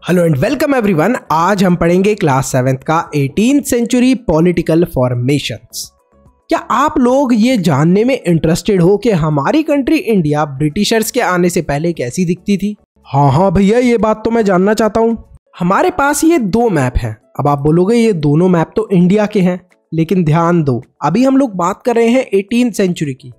Hello and welcome everyone. आज हम पढ़ेंगे क्लास 7th का 18th सेंचुरी पॉलिटिकल फॉर्मेशंस। क्या आप लोग ये जानने में इंटरेस्टेड हो कि हमारी कंट्री इंडिया ब्रिटिशर्स के आने से पहले कैसी दिखती थी? हाँ भैया, ये बात तो मैं जानना चाहता हूँ। हमारे पास ये दो मैप हैं। अब आप बोलोगे ये दोनों मैप तो इंडिया के हैं, लेकिन ध्यान दो, अभी हम लोग बात कर रहे हैं 18th सेंचुरी की।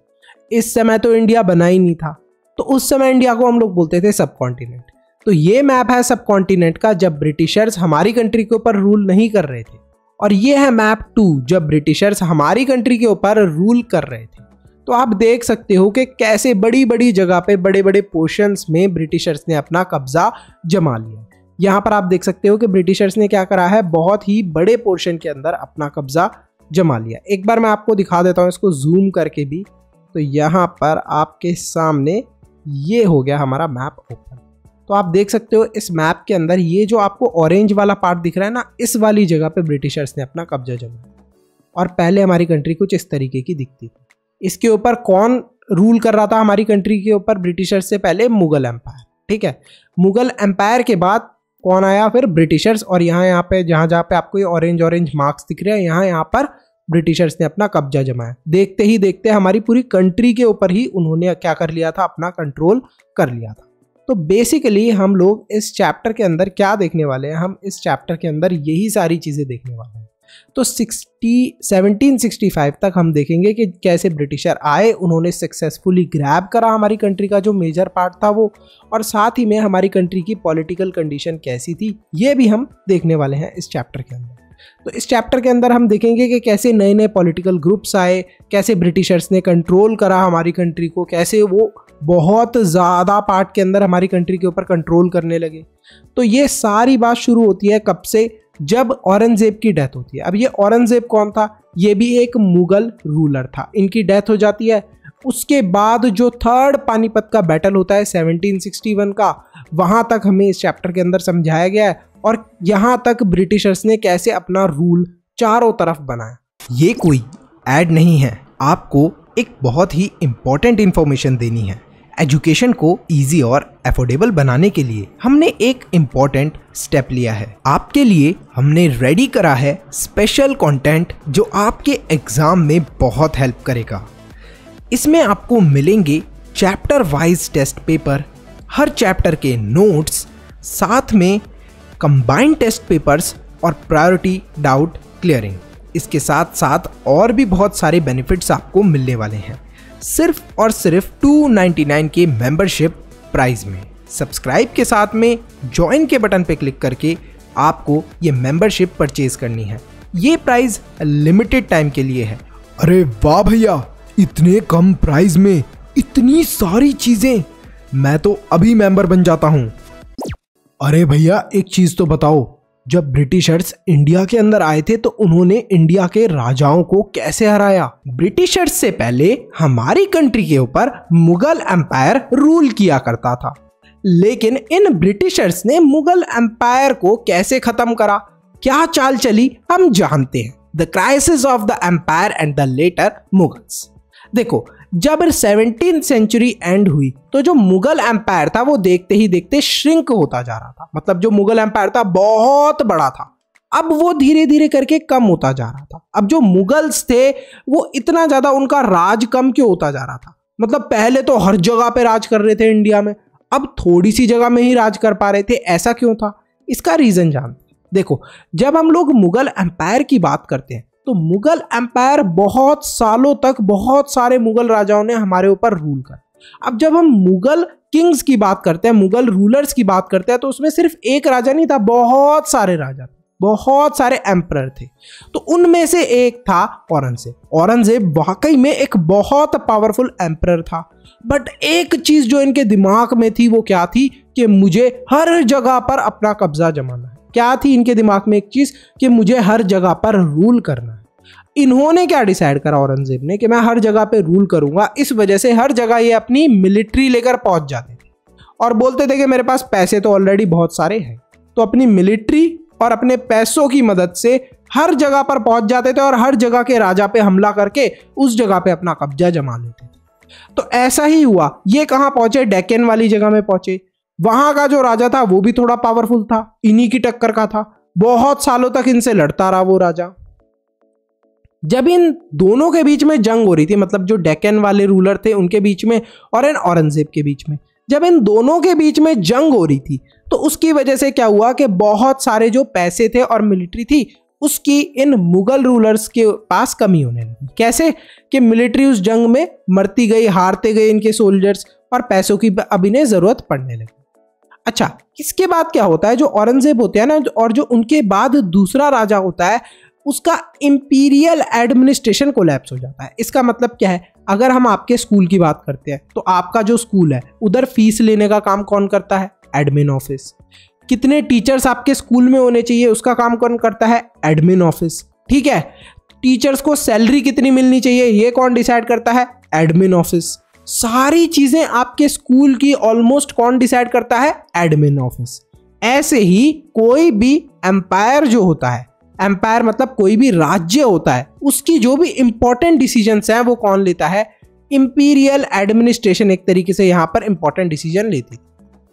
इस समय तो इंडिया बना ही नहीं था, तो उस समय इंडिया को हम लोग बोलते थे सब कॉन्टिनेंट। तो ये मैप है सब कॉन्टिनेंट का, जब ब्रिटिशर्स हमारी कंट्री के ऊपर रूल नहीं कर रहे थे। और ये है मैप 2, जब ब्रिटिशर्स हमारी कंट्री के ऊपर रूल कर रहे थे। तो आप देख सकते हो कि कैसे बड़ी बड़ी जगह पे बड़े बड़े पोर्शंस में ब्रिटिशर्स ने अपना कब्जा जमा लिया। यहाँ पर आप देख सकते हो कि ब्रिटिशर्स ने क्या करा है, बहुत ही बड़े पोर्शन के अंदर अपना कब्जा जमा लिया। एक बार मैं आपको दिखा देता हूँ इसको जूम करके भी। तो यहाँ पर आपके सामने ये हो गया हमारा मैप ओपन। तो आप देख सकते हो इस मैप के अंदर ये जो आपको ऑरेंज वाला पार्ट दिख रहा है ना, इस वाली जगह पे ब्रिटिशर्स ने अपना कब्जा जमाया। और पहले हमारी कंट्री कुछ इस तरीके की दिखती थी। इसके ऊपर कौन रूल कर रहा था हमारी कंट्री के ऊपर ब्रिटिशर्स से पहले? मुगल एम्पायर। ठीक है, मुगल एम्पायर के बाद कौन आया? फिर ब्रिटिशर्स। और यहाँ पे जहाँ पे आपको ये ऑरेंज ऑरेंज मार्क्स दिख रहे हैं, यहाँ पर ब्रिटिशर्स ने अपना कब्जा जमाया। देखते ही देखते हमारी पूरी कंट्री के ऊपर ही उन्होंने क्या कर लिया था, अपना कंट्रोल कर लिया था। तो बेसिकली हम लोग इस चैप्टर के अंदर क्या देखने वाले हैं? हम इस चैप्टर के अंदर यही सारी चीज़ें देखने वाले हैं। तो 1765 तक हम देखेंगे कि कैसे ब्रिटिशर आए, उन्होंने सक्सेसफुली ग्रैब करा हमारी कंट्री का जो मेजर पार्ट था वो, और साथ ही में हमारी कंट्री की पॉलिटिकल कंडीशन कैसी थी, ये भी हम देखने वाले हैं इस चैप्टर के अंदर। तो इस चैप्टर के अंदर हम देखेंगे कि कैसे नए नए पॉलिटिकल ग्रुप्स आए, कैसे ब्रिटिशर्स ने कंट्रोल करा हमारी कंट्री को, कैसे वो बहुत ज़्यादा पार्ट के अंदर हमारी कंट्री के ऊपर कंट्रोल करने लगे। तो ये सारी बात शुरू होती है कब से? जब औरंगजेब की डेथ होती है। अब ये औरंगजेब कौन था? ये भी एक मुगल रूलर था। इनकी डेथ हो जाती है। उसके बाद जो थर्ड पानीपत का बैटल होता है 1761 का, वहाँ तक हमें इस चैप्टर के अंदर समझाया गया है। और यहाँ तक ब्रिटिशर्स ने कैसे अपना रूल चारों तरफ बनाया। ये कोई ऐड नहीं है, आपको एक बहुत ही इंपॉर्टेंट इंफॉर्मेशन देनी है। एजुकेशन को इजी और अफोर्डेबल बनाने के लिए हमने एक इम्पॉर्टेंट स्टेप लिया है। आपके लिए हमने रेडी करा है स्पेशल कंटेंट जो आपके एग्जाम में बहुत हेल्प करेगा। इसमें आपको मिलेंगे चैप्टर वाइज टेस्ट पेपर, हर चैप्टर के नोट्स, साथ में कंबाइंड टेस्ट पेपर्स और प्रायोरिटी डाउट क्लियरिंग। इसके साथ साथ और भी बहुत सारे बेनिफिट्स आपको मिलने वाले हैं, सिर्फ और सिर्फ 299 के मेंबरशिप प्राइस में। सब्सक्राइब के साथ में ज्वाइन के बटन पे क्लिक करके आपको ये मेंबरशिप परचेज करनी है। ये प्राइस लिमिटेड टाइम के लिए है। अरे वाह भैया, इतने कम प्राइस में इतनी सारी चीजें, मैं तो अभी मेंबर बन जाता हूं। अरे भैया, एक चीज तो बताओ, जब ब्रिटिशर्स इंडिया के अंदर आए थे तो उन्होंने इंडिया के राजाओं को कैसे हराया? ब्रिटिशर्स से पहले हमारी कंट्री के ऊपर मुगल एम्पायर रूल किया करता था, लेकिन इन ब्रिटिशर्स ने मुगल एम्पायर को कैसे खत्म करा, क्या चाल चली, हम जानते हैं। The crisis of the empire and the later Mughals. देखो, जब 17th सेंचुरी एंड हुई तो जो मुगल एम्पायर था वो देखते ही देखते श्रिंक होता जा रहा था। मतलब जो मुगल एम्पायर था बहुत बड़ा था, अब वो धीरे धीरे करके कम होता जा रहा था। अब जो मुगल्स थे वो इतना ज्यादा, उनका राज कम क्यों होता जा रहा था? मतलब पहले तो हर जगह पे राज कर रहे थे इंडिया में, अब थोड़ी सी जगह में ही राज कर पा रहे थे। ऐसा क्यों था? इसका रीजन जानते हैं। देखो, जब हम लोग मुगल एम्पायर की बात करते हैं तो मुगल एम्पायर बहुत सालों तक बहुत सारे मुगल राजाओं ने हमारे ऊपर रूल कर। अब जब हम मुगल किंग्स की बात करते हैं, मुगल रूलर्स की बात करते हैं, तो उसमें सिर्फ एक राजा नहीं था, बहुत सारे राजा थे, बहुत सारे एम्परर थे। तो उनमें से एक था औरंगजेब। औरंगजेब वाकई में एक बहुत पावरफुल एम्परर था, बट एक चीज जो इनके दिमाग में थी वो क्या थी कि मुझे हर जगह पर अपना कब्जा जमाना है। क्या थी इनके दिमाग में? एक चीज कि मुझे हर जगह पर रूल करना है। इन्होंने क्या डिसाइड करा औरंगजेब ने कि मैं हर जगह पे रूल करूंगा। इस वजह से हर जगह ये अपनी मिलिट्री लेकर पहुंच जाते थे और बोलते थे कि मेरे पास पैसे तो ऑलरेडी बहुत सारे हैं, तो अपनी मिलिट्री और अपने पैसों की मदद से हर जगह पर पहुंच जाते थे और हर जगह के राजा पे हमला करके उस जगह पे अपना कब्जा जमा लेते थे। तो ऐसा ही हुआ। ये कहां पहुंचे? डेक्कन वाली जगह में पहुंचे। वहां का जो राजा था वो भी थोड़ा पावरफुल था, इन्हीं की टक्कर का था, बहुत सालों तक इनसे लड़ता रहा वो राजा। जब इन दोनों के बीच में जंग हो रही थी, मतलब जो डेक्कन वाले रूलर थे उनके बीच में और इन औरंगजेब के बीच में, जब इन दोनों के बीच में जंग हो रही थी तो उसकी वजह से क्या हुआ कि बहुत सारे जो पैसे थे और मिलिट्री थी उसकी इन मुगल रूलर्स के पास कमी होने लगी। कैसे कि मिलिट्री उस जंग में मरती गई, हारते गए इनके सोल्जर्स, और पैसों की अब इन्हें जरूरत पड़ने लगी। अच्छा, इसके बाद क्या होता है, जो औरंगजेब होते हैं ना, और जो उनके बाद दूसरा राजा होता है, उसका इंपीरियल एडमिनिस्ट्रेशन कोलैप्स हो जाता है। इसका मतलब क्या है, अगर हम आपके स्कूल की बात करते हैं तो आपका जो स्कूल है उधर फीस लेने का काम कौन करता है, एडमिन ऑफिस। कितने टीचर्स आपके स्कूल में होने चाहिए उसका काम कौन करता है, एडमिन ऑफिस। ठीक है, टीचर्स को सैलरी कितनी मिलनी चाहिए ये कौन डिसाइड करता है, एडमिन ऑफिस। सारी चीजें आपके स्कूल की ऑलमोस्ट कौन डिसाइड करता है, एडमिन ऑफिस। ऐसे ही कोई भी एम्पायर जो होता है, एम्पायर मतलब कोई भी राज्य होता है, उसकी जो भी इंपॉर्टेंट डिसीजंस हैं वो कौन लेता है, इंपीरियल एडमिनिस्ट्रेशन एक तरीके से यहाँ पर इंपॉर्टेंट डिसीजन लेती थी।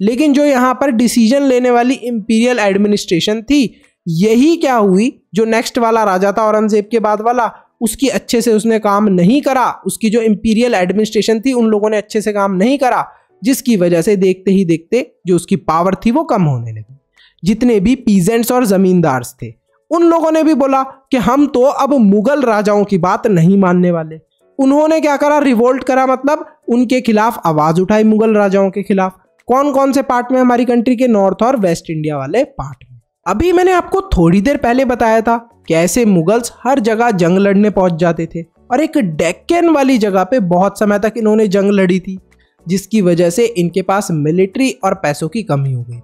लेकिन जो यहाँ पर डिसीजन लेने वाली इंपीरियल एडमिनिस्ट्रेशन थी, यही क्या हुई, जो नेक्स्ट वाला राजा था औरंगजेब के बाद वाला, उसकी अच्छे से उसने काम नहीं करा। उसकी जो इंपीरियल एडमिनिस्ट्रेशन थी उन लोगों ने अच्छे से काम नहीं करा, जिसकी वजह से देखते ही देखते जो उसकी पावर थी वो कम होने लगी। जितने भी पीजेंट्स और जमींदार्स थे उन लोगों ने भी बोला कि हम तो अब मुगल राजाओं की बात नहीं मानने वाले। उन्होंने क्या करा, रिवोल्ट करा, मतलब उनके खिलाफ आवाज उठाई, मुगल राजाओं के खिलाफ। कौन कौन से पार्ट में, हमारी कंट्री के नॉर्थ और वेस्ट इंडिया वाले पार्ट में। अभी मैंने आपको थोड़ी देर पहले बताया था कैसे मुगल्स हर जगह जंग लड़ने पहुंच जाते थे, और एक डेक्कन वाली जगह पे बहुत समय तक इन्होंने जंग लड़ी थी, जिसकी वजह से इनके पास मिलिट्री और पैसों की कमी हो गई थी।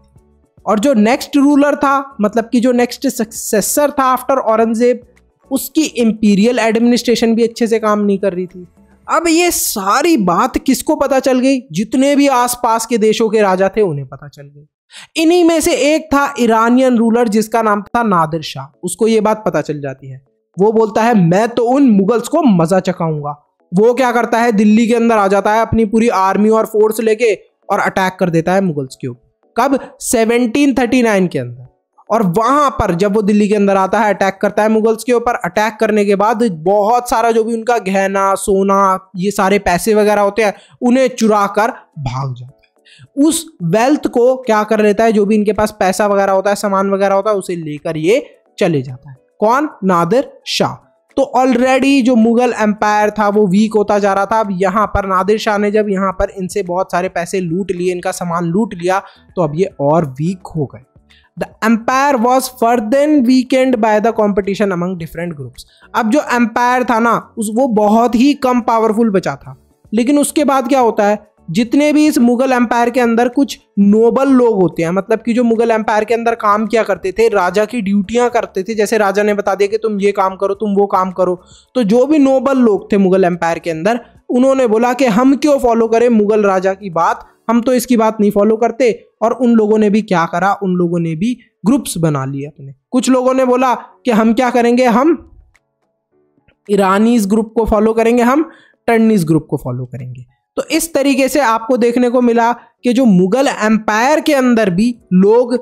और जो नेक्स्ट रूलर था, मतलब कि जो नेक्स्ट सक्सेसर था आफ्टर औरंगजेब, उसकी इंपीरियल एडमिनिस्ट्रेशन भी अच्छे से काम नहीं कर रही थी। अब ये सारी बात किसको पता चल गई, जितने भी आसपास के देशों के राजा थे उन्हें पता चल गई। इन्हीं में से एक था ईरानियन रूलर जिसका नाम था नादिर शाह। उसको ये बात पता चल जाती है, वो बोलता है मैं तो उन मुगल्स को मजा चखाऊंगा। वो क्या करता है, दिल्ली के अंदर आ जाता है अपनी पूरी आर्मी और फोर्स लेके और अटैक कर देता है मुगल्स के ऊपर। कब, 1739 के अंदर। और वहां पर जब वो दिल्ली के अंदर आता है, अटैक करता है मुगल्स के ऊपर। अटैक करने के बाद बहुत सारा जो भी उनका गहना, सोना, ये सारे पैसे वगैरह होते हैं उन्हें चुरा कर भाग जाता है। उस वेल्थ को क्या कर लेता है, जो भी इनके पास पैसा वगैरह होता है, सामान वगैरह होता है, उसे लेकर ये चले जाता है। कौन, नादिर शाह। तो ऑलरेडी जो मुगल एम्पायर था वो वीक होता जा रहा था। अब यहाँ पर नादिर शाह ने जब यहाँ पर इनसे बहुत सारे पैसे लूट लिए, इनका सामान लूट लिया, तो अब ये और वीक हो गए। The empire was further weakened by the competition among different groups. अब जो एम्पायर था ना वो बहुत ही कम पावरफुल बचा था। लेकिन उसके बाद क्या होता है, जितने भी इस मुगल एम्पायर के अंदर कुछ नोबल लोग होते हैं, मतलब कि जो मुगल एम्पायर के अंदर काम किया करते थे, राजा की ड्यूटियां करते थे, जैसे राजा ने बता दिया कि तुम ये काम करो, तुम वो काम करो, तो जो भी नोबल लोग थे मुगल एम्पायर के अंदर, उन्होंने बोला कि हम क्यों फॉलो करें मुगल राजा की बात, हम तो इसकी बात नहीं फॉलो करते। और उन लोगों ने भी क्या करा, उन लोगों ने भी ग्रुप्स बना लिए अपने। कुछ लोगों ने बोला कि हम क्या करेंगे, हम ईरानीज ग्रुप को फॉलो करेंगे, हम टर्नीज ग्रुप को फॉलो करेंगे। तो इस तरीके से आपको देखने को मिला कि जो मुगल एम्पायर के अंदर भी लोग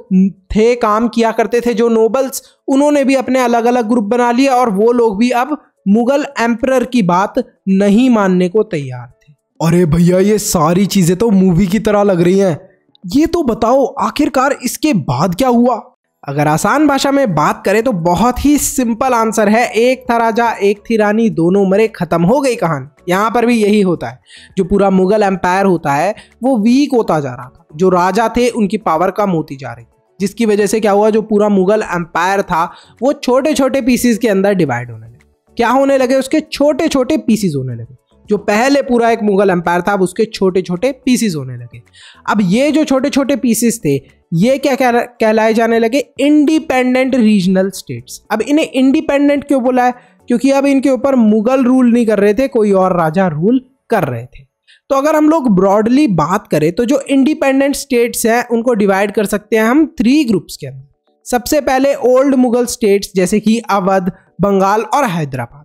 थे, काम किया करते थे, जो नोबल्स, उन्होंने भी अपने अलग अलग ग्रुप बना लिए, और वो लोग भी अब मुगल एम्परर की बात नहीं मानने को तैयार थे। अरे भैया, ये सारी चीजें तो मूवी की तरह लग रही हैं। ये तो बताओ आखिरकार इसके बाद क्या हुआ। अगर आसान भाषा में बात करें तो बहुत ही सिंपल आंसर है, एक था राजा, एक थी रानी, दोनों मरे, खत्म हो गई कहानी। यहाँ पर भी यही होता है, जो पूरा मुगल एम्पायर होता है वो वीक होता जा रहा था। जो राजा थे उनकी पावर कम होती जा रही थी, जिसकी वजह से क्या हुआ, जो पूरा मुगल एम्पायर था वो छोटे छोटे पीसीज के अंदर डिवाइड होने लगे। क्या होने लगे, उसके छोटे छोटे पीसीज होने लगे। जो पहले पूरा एक मुगल एम्पायर था अब उसके छोटे छोटे पीसीज होने लगे। अब ये जो छोटे छोटे पीसीज थे ये क्या कहलाए जाने लगे, इंडिपेंडेंट रीजनल स्टेट्स। अब इन्हें इंडिपेंडेंट क्यों बोला है, क्योंकि अब इनके ऊपर मुगल रूल नहीं कर रहे थे, कोई और राजा रूल कर रहे थे। तो अगर हम लोग ब्रॉडली बात करें तो जो इंडिपेंडेंट स्टेट्स हैं उनको डिवाइड कर सकते हैं हम 3 ग्रुप्स के अंदर। सबसे पहले ओल्ड मुगल स्टेट्स जैसे कि अवध, बंगाल और हैदराबाद।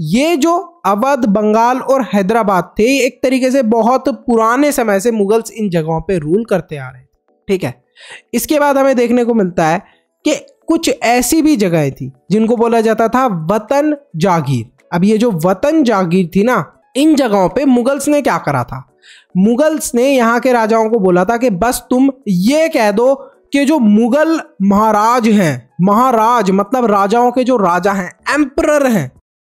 ये जो अवध, बंगाल और हैदराबाद थे, एक तरीके से बहुत पुराने समय से मुगल्स इन जगहों पे रूल करते आ रहे थे। ठीक है। इसके बाद हमें देखने को मिलता है कि कुछ ऐसी भी जगहें थी जिनको बोला जाता था वतन जागीर। अब ये जो वतन जागीर थी ना, इन जगहों पे मुगल्स ने क्या करा था, मुगल्स ने यहाँ के राजाओं को बोला था कि बस तुम ये कह दो कि जो मुगल महाराज हैं, महाराज मतलब राजाओं के जो राजा हैं, एम्परर हैं,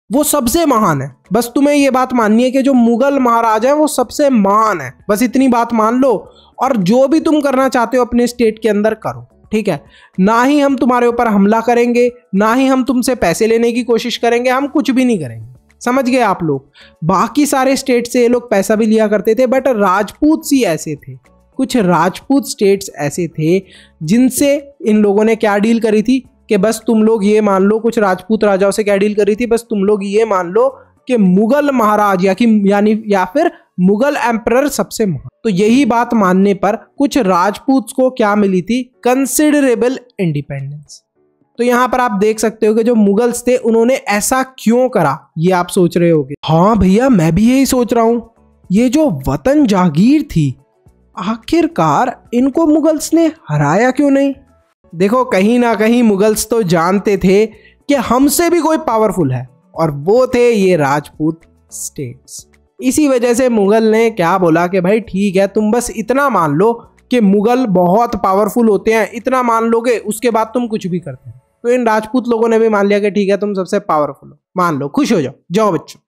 वो सबसे महान है। बस तुम्हें ये बात माननी है कि जो मुगल महाराज है वो सबसे महान है, बस इतनी बात मान लो और जो भी तुम करना चाहते हो अपने स्टेट के अंदर करो, ठीक है। ना ही हम तुम्हारे ऊपर हमला करेंगे, ना ही हम तुमसे पैसे लेने की कोशिश करेंगे, हम कुछ भी नहीं करेंगे। समझ गए आप लोग। बाकी सारे स्टेट से ये लोग पैसा भी लिया करते थे, बट राजपूत ही ऐसे थे, कुछ राजपूत स्टेट्स ऐसे थे जिनसे इन लोगों ने क्या डील करी थी कि बस तुम लोग ये मान लो, कुछ राजपूत राजाओं से क्या डील करी थी, बस तुम लोग ये मान लो कि मुगल महाराज या फिर मुगल एम्परर सबसे महान। तो यही बात मानने पर कुछ राजपूत को क्या मिली थी, कंसिडरेबल इंडिपेंडेंस। तो यहां पर आप देख सकते हो कि जो मुगल्स थे उन्होंने ऐसा क्यों करा, ये आप सोच रहे होगे। हाँ भैया, मैं भी यही सोच रहा हूं। ये जो वतन जागीर थी, आखिरकार इनको मुगल्स ने हराया क्यों नहीं? देखो, कहीं ना कहीं मुगल्स तो जानते थे कि हमसे भी कोई पावरफुल है, और वो थे ये राजपूत स्टेट्स। इसी वजह से मुगल ने क्या बोला कि भाई ठीक है, तुम बस इतना मान लो कि मुगल बहुत पावरफुल होते हैं, इतना मान लोगे, उसके बाद तुम कुछ भी करते हैं। तो इन राजपूत लोगों ने भी मान लिया कि ठीक है, तुम सबसे पावरफुल हो, मान लो, खुश हो जाओ, जाओ बच्चों,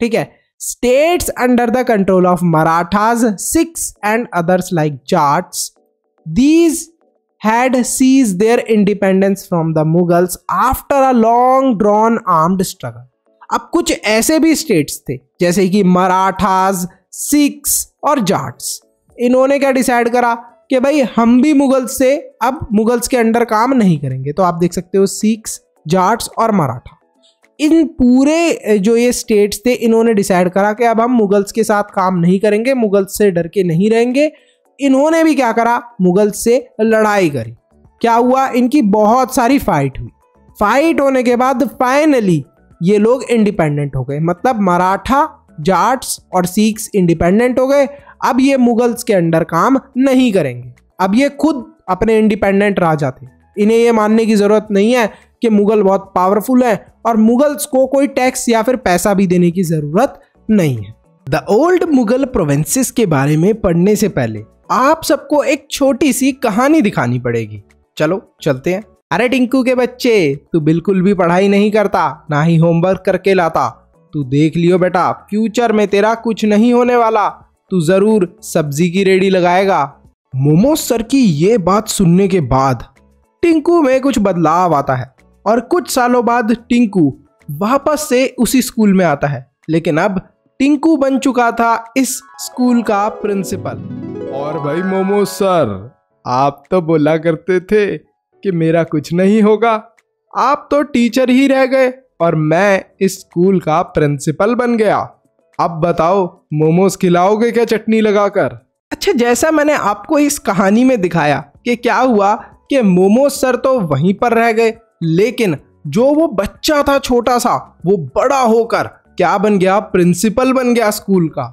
ठीक है। States under the control of Marathas, Sikhs and others like Jats, these had seized their independence from the Mughals after a long drawn armed struggle. अब कुछ ऐसे भी स्टेट्स थे जैसे कि मराठास, सिख्स और जाट्स, इन्होंने क्या डिसाइड करा कि भाई हम भी मुगल्स से अब मुगल्स के अंडर काम नहीं करेंगे। तो आप देख सकते हो सिख्स, जाट्स और मराठा, इन पूरे जो ये स्टेट्स थे, इन्होंने डिसाइड करा कि अब हम मुगल्स के साथ काम नहीं करेंगे, मुगल्स से डर के नहीं रहेंगे। इन्होंने भी क्या करा, मुगल्स से लड़ाई करी। क्या हुआ, इनकी बहुत सारी फाइट हुई। फाइट होने के बाद फाइनली ये लोग इंडिपेंडेंट हो गए, मतलब मराठा, जाट्स और सिख्स इंडिपेंडेंट हो गए। अब ये मुगल्स के अंडर काम नहीं करेंगे, अब ये खुद अपने इंडिपेंडेंट राजा थे। इन्हें ये मानने की जरूरत नहीं है कि मुगल बहुत पावरफुल है और मुगल्स को कोई टैक्स या फिर पैसा भी देने की जरूरत नहीं है। द ओल्ड मुगल प्रोविंसेस के बारे में पढ़ने से पहले आप सबको एक छोटी सी कहानी दिखानी पड़ेगी। चलो चलते हैं। अरे टिंकू के बच्चे, तू बिल्कुल भी पढ़ाई नहीं करता, ना ही होमवर्क करके लाता। तू देख लियो बेटा, फ्यूचर में तेरा कुछ नहीं होने वाला, तू जरूर सब्जी की रेडी लगाएगा। मोमो सर की ये बात सुनने के बाद टिंकू में कुछ बदलाव आता है और कुछ सालों बाद टिंकू वापस से उसी स्कूल में आता है, लेकिन अब टिंकू बन चुका था इस स्कूल का प्रिंसिपल। और भाई मोमो सर, आप तो बोला करते थे कि मेरा कुछ नहीं होगा, आप तो टीचर ही रह गए और मैं इस स्कूल का प्रिंसिपल बन गया। अब बताओ, मोमोज खिलाओगे क्या चटनी लगाकर? अच्छा, जैसा मैंने आपको इस कहानी में दिखाया कि क्या हुआ कि मोमोज सर तो वहीं पर रह गए, लेकिन जो वो बच्चा था छोटा सा, वो बड़ा होकर क्या बन गया, प्रिंसिपल बन गया स्कूल का।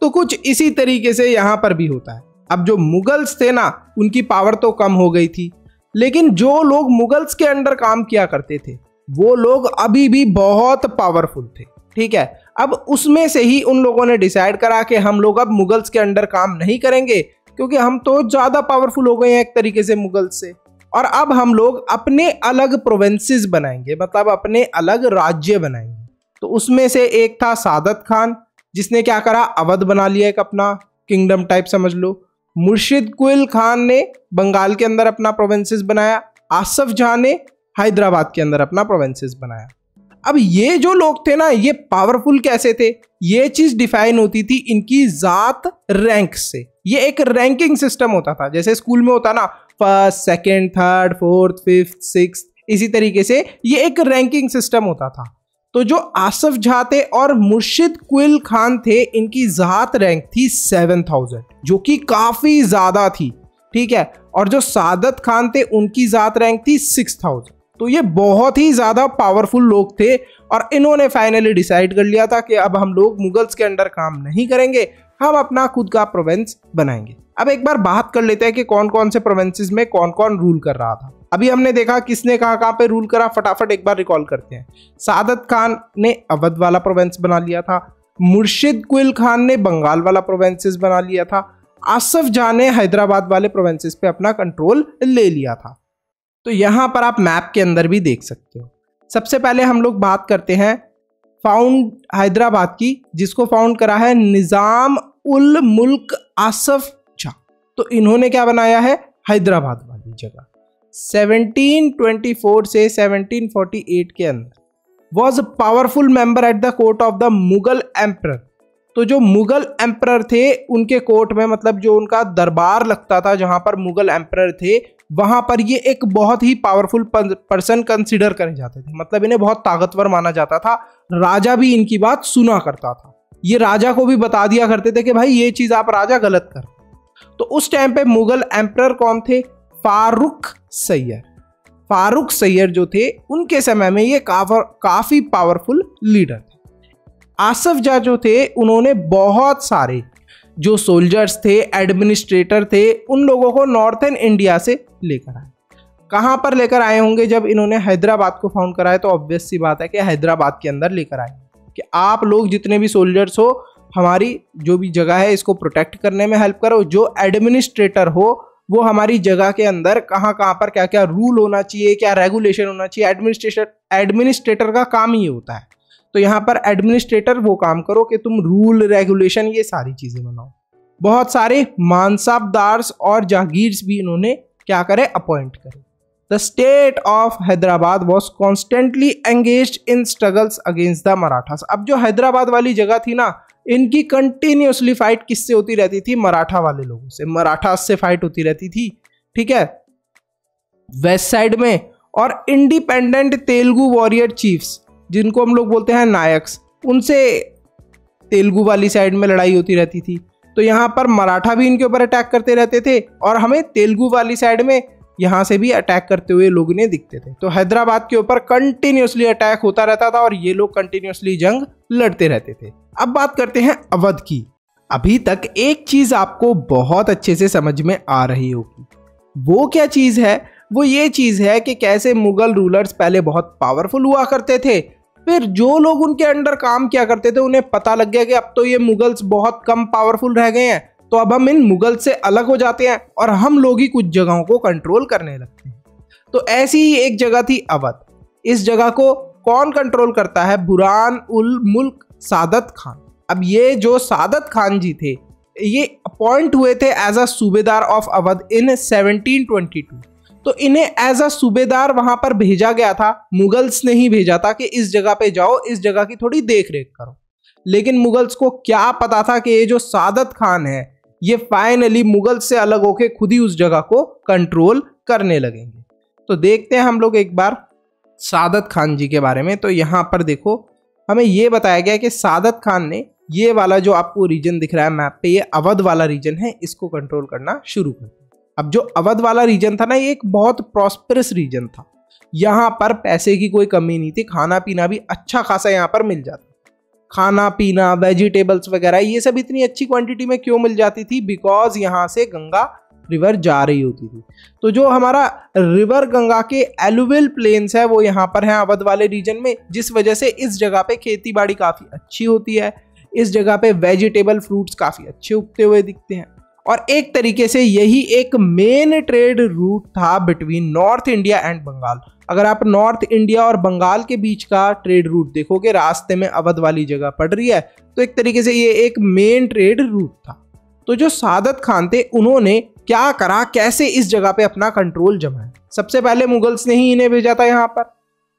तो कुछ इसी तरीके से यहाँ पर भी होता है। अब जो मुगल्स थे ना, उनकी पावर तो कम हो गई थी, लेकिन जो लोग मुगल्स के अंडर काम किया करते थे वो लोग अभी भी बहुत पावरफुल थे, ठीक है। अब उसमें से ही उन लोगों ने डिसाइड करा कि हम लोग अब मुगल्स के अंडर काम नहीं करेंगे, क्योंकि हम तो ज्यादा पावरफुल हो गए हैं एक तरीके से मुगल्स से, और अब हम लोग अपने अलग प्रोविंसेस बनाएंगे, मतलब अपने अलग राज्य बनाएंगे। तो उसमें से एक था सादत खान, जिसने क्या करा, अवध बना लिया, एक अपना किंगडम टाइप समझ लो। मुर्शिद कुल खान ने बंगाल के अंदर अपना प्रोविंसेस बनाया। आसफ जहां ने हैदराबाद के अंदर अपना प्रोविंसेस बनाया। अब ये जो लोग थे ना, ये पावरफुल कैसे थे, ये चीज डिफाइन होती थी इनकी जात रैंक से। ये एक रैंकिंग सिस्टम होता था, जैसे स्कूल में होता ना, first, second, third, fourth, fifth, sixth, इसी तरीके से ये एक रैंकिंग सिस्टम होता था। तो जो आसफ झा थे और मुर्शिद कुल खान थे, इनकी जात रैंक थी 7000, जो कि काफी ज्यादा थी, ठीक है। और जो सादत खान थे, उनकी जात रैंक थी 6000। तो ये बहुत ही ज्यादा पावरफुल लोग थे और इन्होंने फाइनली डिसाइड कर लिया था कि अब हम लोग मुगल्स के अंडर काम नहीं करेंगे, हम अपना खुद का प्रोविंस बनाएंगे। अब एक बार बात कर लेते हैं कि कौन कौन से प्रोविंसेस में कौन कौन रूल कर रहा था। अभी हमने देखा किसने कहाँ पे रूल करा, फटाफट एक बार रिकॉल करते हैं। सादत खान ने अवध वाला प्रोविंस बना लिया था, मुर्शिद कुल खान ने बंगाल वाला प्रोविंसेस बना लिया था, आसफ जहां ने हैदराबाद वाले प्रोविंसेस पे अपना कंट्रोल ले लिया था। तो यहां पर आप मैप के अंदर भी देख सकते हो। सबसे पहले हम लोग बात करते हैं फाउंड हैदराबाद की, जिसको फाउंड करा है निजाम उल मुल्क आसफ जहां। तो इन्होंने क्या बनाया है, हैदराबाद वाली जगह 1724 से 1748 के अंदर was powerful member at the court of the Mughal emperor. तो जो मुगल एम्परर थे उनके कोर्ट में, मतलब जो उनका दरबार लगता था जहां पर मुगल एम्परर थे, वहां पर ये एक बहुत ही पावरफुल पर्सन कंसिडर करे जाते थे। मतलब इन्हें बहुत ताकतवर माना जाता था। राजा भी इनकी बात सुना करता था। ये राजा को भी बता दिया करते थे कि भाई ये चीज आप राजा गलत कर। तो उस टाइम पे मुगल एम्परर कौन थे, फारूक सैयद। फारूक सैयद जो थे उनके समय में ये काफी पावरफुल लीडर थे। आसफ जहां जो थे उन्होंने बहुत सारे जो सोल्जर्स थे, एडमिनिस्ट्रेटर थे, उन लोगों को नॉर्थन इंडिया से लेकर आए। कहां पर लेकर आए होंगे, जब इन्होंने हैदराबाद को फाउंड कराया तो ऑब्वियस सी बात है कि हैदराबाद के अंदर लेकर आए कि आप लोग जितने भी सोल्जर्स हो, हमारी जो भी जगह है इसको प्रोटेक्ट करने में हेल्प करो। जो एडमिनिस्ट्रेटर हो वो हमारी जगह के अंदर कहाँ पर क्या क्या रूल होना चाहिए, क्या रेगुलेशन होना चाहिए। एडमिनिस्ट्रेटर का काम ही होता है। तो यहाँ पर एडमिनिस्ट्रेटर वो काम करो कि तुम रूल रेगुलेशन ये सारी चीजें बनाओ। बहुत सारे मानसाबदार्स और जागीर्स भी इन्होंने क्या करे, अपॉइंट करे। The state of Hyderabad was constantly engaged in struggles against the Marathas. अब जो हैदराबाद वाली जगह थी ना, इनकी कंटिन्यूसली फाइट किससे होती रहती थी, मराठा वाले लोगों से, मराठास से फाइट होती रहती थी। ठीक है, वेस्ट साइड में। और इंडिपेंडेंट तेलुगु वॉरियर चीफ्स, जिनको हम लोग बोलते हैं नायक्स, उनसे तेलुगु वाली साइड में लड़ाई होती रहती थी। तो यहाँ पर मराठा भी इनके ऊपर अटैक करते रहते थे और हमें तेलुगु वाली साइड में यहाँ से भी अटैक करते हुए लोग इन्हें दिखते थे। तो हैदराबाद के ऊपर कंटिन्यूसली अटैक होता रहता था और ये लोग कंटिन्यूसली जंग लड़ते रहते थे। अब बात करते हैं अवध की। अभी तक एक चीज आपको बहुत अच्छे से समझ में आ रही होगी। वो क्या चीज है, वो ये चीज है कि कैसे मुगल रूलर्स पहले बहुत पावरफुल हुआ करते थे, फिर जो लोग उनके अंडर काम किया करते थे उन्हें पता लग गया कि अब तो ये मुगल्स बहुत कम पावरफुल रह गए हैं, तो अब हम इन मुगल से अलग हो जाते हैं और हम लोग ही कुछ जगहों को कंट्रोल करने लगते हैं। तो ऐसी ही एक जगह थी अवध। इस जगह को कौन कंट्रोल करता है, बुरहान उल मुल्क सादत खान। अब ये जो सादत खान जी थे, ये अपॉइंट हुए थे एज अ सूबेदार ऑफ अवध इन 1722। तो इन्हें एज अ सूबेदार वहां पर भेजा गया था, मुगल्स ने ही भेजा था कि इस जगह पे जाओ, इस जगह की थोड़ी देख रेख करो। लेकिन मुगल्स को क्या पता था कि ये जो सादत खान है ये फाइनली मुगल्स से अलग होके खुद ही उस जगह को कंट्रोल करने लगेंगे। तो देखते हैं हम लोग एक बार सादत खान जी के बारे में। तो यहाँ पर देखो हमें ये बताया गया कि सादत खान ने ये वाला जो आपको रीजन दिख रहा है मैप पे, ये अवध वाला रीजन है, इसको कंट्रोल करना शुरू कर दिया। अब जो अवध वाला रीजन था ना, ये एक बहुत प्रॉस्पेरस रीजन था। यहाँ पर पैसे की कोई कमी नहीं थी, खाना पीना भी अच्छा खासा यहाँ पर मिल जाता। खाना पीना, वेजिटेबल्स वगैरह ये सब इतनी अच्छी क्वांटिटी में क्यों मिल जाती थी, बिकॉज यहाँ से गंगा रिवर जा रही होती थी। तो जो हमारा रिवर गंगा के एलुवियल प्लेन्स है वो यहाँ पर है अवध वाले रीजन में, जिस वजह से इस जगह पे खेती बाड़ी काफी अच्छी होती है। इस जगह पे वेजिटेबल फ्रूट्स काफी अच्छे उगते हुए दिखते हैं। और एक तरीके से यही एक मेन ट्रेड रूट था between North India and Bengal. अगर आप नॉर्थ इंडिया और बंगाल के बीच का ट्रेड रूट देखोगे, रास्ते में अवध वाली जगह पड़ रही है, तो एक तरीके से ये एक मेन ट्रेड रूट था। तो जो सादत खान थे उन्होंने क्या करा, कैसे इस जगह पे अपना कंट्रोल जमाया। सबसे पहले मुगल्स ने ही इन्हें भेजा था यहाँ पर।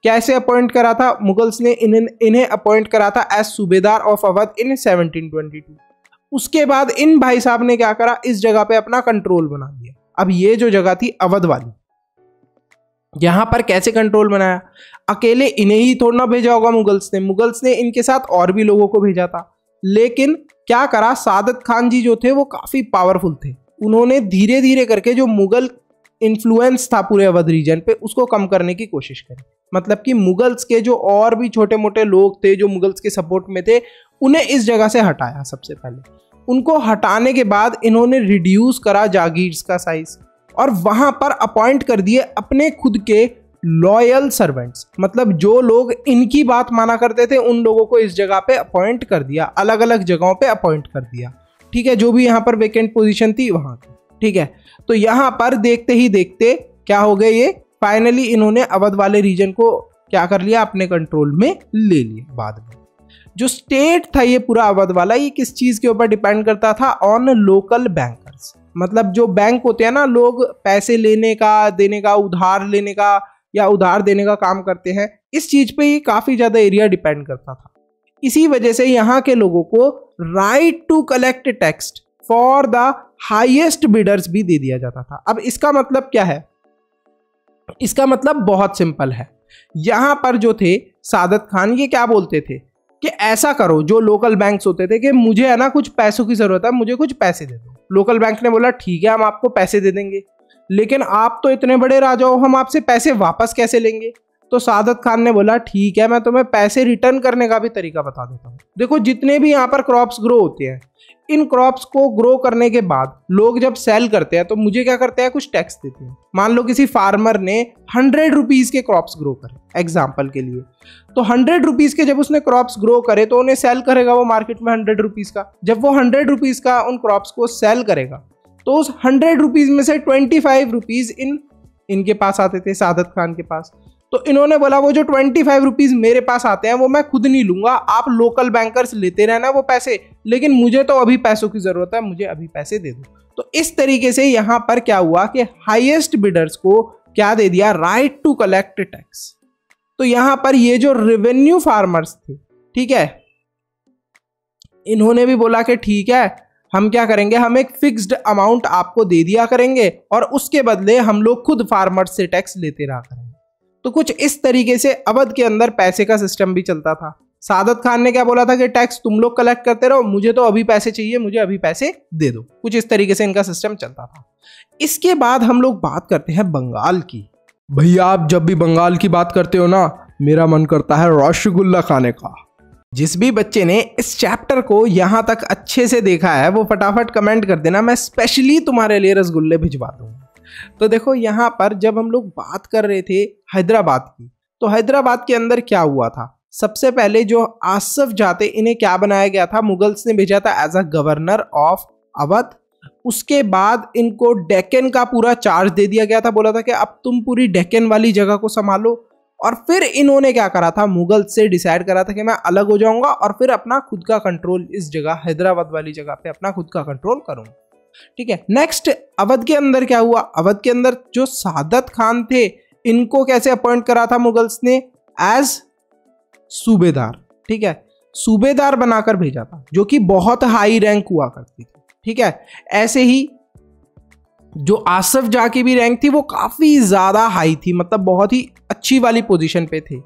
कैसे अपॉइंट करा था, मुगल्स ने इन्हें अपॉइंट करा था एज सूबेदार ऑफ अवध इन 1722। उसके बाद इन भाई साहब ने क्या करा, इस जगह पे अपना कंट्रोल बना दिया। अब ये जो जगह थी अवध वाली, यहां पर कैसे कंट्रोल बनाया, अकेले इन्हें ही थोड़ा ना भेजा होगा मुगल्स ने इनके साथ और भी लोगों को भेजा था। लेकिन क्या करा, सादत खान जी जो थे वो काफी पावरफुल थे। उन्होंने धीरे धीरे करके जो मुगल इन्फ्लुएंस था पूरे अवध रीजन पे उसको कम करने की कोशिश करी। मतलब कि मुगल्स के जो और भी छोटे मोटे लोग थे जो मुगल्स के सपोर्ट में थे, उन्हें इस जगह से हटाया सबसे पहले। उनको हटाने के बाद इन्होंने रिड्यूस करा जागीर्स का साइज और वहां पर अपॉइंट कर दिए अपने खुद के लॉयल सर्वेंट्स, मतलब जो लोग इनकी बात माना करते थे उन लोगों को इस जगह पे अपॉइंट कर दिया, अलग अलग जगहों पे अपॉइंट कर दिया। ठीक है, जो भी यहाँ पर वेकेंट पोजीशन थी वहां की। ठीक है, तो यहाँ पर देखते ही देखते क्या हो गए, ये फाइनली इन्होंने अवध वाले रीजन को क्या कर लिया, अपने कंट्रोल में ले लिया। बाद में जो स्टेट था ये पूरा अवध वाला, ये किस चीज के ऊपर डिपेंड करता था, ऑन लोकल बैंकर्स। मतलब जो बैंक होते हैं ना, लोग पैसे लेने का, देने का, उधार लेने का या उधार देने का काम करते हैं, इस चीज पे ये काफी ज्यादा एरिया डिपेंड करता था। इसी वजह से यहाँ के लोगों को right to collect tax for the highest bidders भी दे दिया जाता था। अब इसका मतलब क्या है, इसका मतलब बहुत सिंपल है। यहां पर जो थे सादत खान, ये क्या बोलते थे कि ऐसा करो, जो लोकल बैंक्स होते थे कि मुझे है ना कुछ पैसों की जरूरत है, मुझे कुछ पैसे दे दो। लोकल बैंक ने बोला ठीक है हम आपको पैसे दे देंगे, लेकिन आप तो इतने बड़े राजा हो, हम आपसे पैसे वापस कैसे लेंगे। तो सादत खान ने बोला ठीक है मैं तुम्हें पैसे रिटर्न करने का भी तरीका बता देता हूँ। देखो जितने भी यहाँ पर क्रॉप्स ग्रो होते हैं, इन क्रॉप्स को ग्रो करने के बाद लोग जब सेल करते हैं तो मुझे क्या करते हैं, कुछ टैक्स देते हैं। मान लो किसी फार्मर ने 100 रुपीज के क्रॉप्स ग्रो करे एग्जाम्पल के लिए, तो 100 रुपीज के जब उसने क्रॉप्स ग्रो करे तो उन्हें सेल करेगा वो मार्केट में 100 रुपीज का। जब वो 100 रुपीज का उन क्रॉप्स को सेल करेगा तो उस 100 रुपीज में से 25 रुपीज इनके पास आते थे, सादत खान के पास। तो इन्होंने बोला वो जो 25 रुपीज मेरे पास आते हैं वो मैं खुद नहीं लूंगा, आप लोकल बैंकर्स लेते रहना वो पैसे, लेकिन मुझे तो अभी पैसों की जरूरत है, मुझे अभी पैसे दे दो। तो इस तरीके से यहां पर क्या हुआ कि हाईएस्ट बिडर्स को क्या दे दिया, राइट टू कलेक्ट टैक्स। तो यहां पर ये जो रेवेन्यू फार्मर्स थे, ठीक है, इन्होंने भी बोला कि ठीक है हम क्या करेंगे, हम एक फिक्स्ड अमाउंट आपको दे दिया करेंगे और उसके बदले हम लोग खुद फार्मर्स से टैक्स लेते रहा करेंगे। तो कुछ इस तरीके से अवध के अंदर पैसे का सिस्टम भी चलता था। सादत खान ने क्या बोला था कि टैक्स तुम लोग कलेक्ट करते रहो, मुझे तो अभी पैसे चाहिए, मुझे अभी पैसे दे दो। कुछ इस तरीके से इनका सिस्टम चलता था। इसके बाद हम लोग बात करते हैं बंगाल की। भैया आप जब भी बंगाल की बात करते हो ना, मेरा मन करता है रसगुल्ला खाने का। जिस भी बच्चे ने इस चैप्टर को यहां तक अच्छे से देखा है वो फटाफट कमेंट कर देना, मैं स्पेशली तुम्हारे लिए रसगुल्ले भिजवा दूंगा। तो देखो यहाँ पर जब हम लोग बात कर रहे थे हैदराबाद की, तो हैदराबाद के अंदर क्या हुआ था, सबसे पहले जो आसफ जाते इन्हें क्या बनाया गया था, मुगल्स ने भेजा था as a governor of Awadh. उसके बाद इनको डेक्कन का पूरा चार्ज दे दिया गया था, बोला था कि अब तुम पूरी डेक्कन वाली जगह को संभालो। और फिर इन्होंने क्या करा था, मुगल से डिसाइड करा था कि मैं अलग हो जाऊंगा और फिर अपना खुद का कंट्रोल इस जगह हैदराबाद वाली जगह पे अपना खुद का कंट्रोल करूंगा। ठीक है, नेक्स्ट अवध के अंदर क्या हुआ, अवध के अंदर जो सादत खान थे इनको कैसे अपॉइंट करा था मुगल्स ने, एज सूबेदार। ठीक है, सूबेदार बनाकर भेजा था, जो कि बहुत हाई रैंक हुआ करती थी। ठीक है, ऐसे ही जो आसफ जा की भी रैंक थी वो काफी ज्यादा हाई थी, मतलब बहुत ही अच्छी वाली पोजीशन पे थे,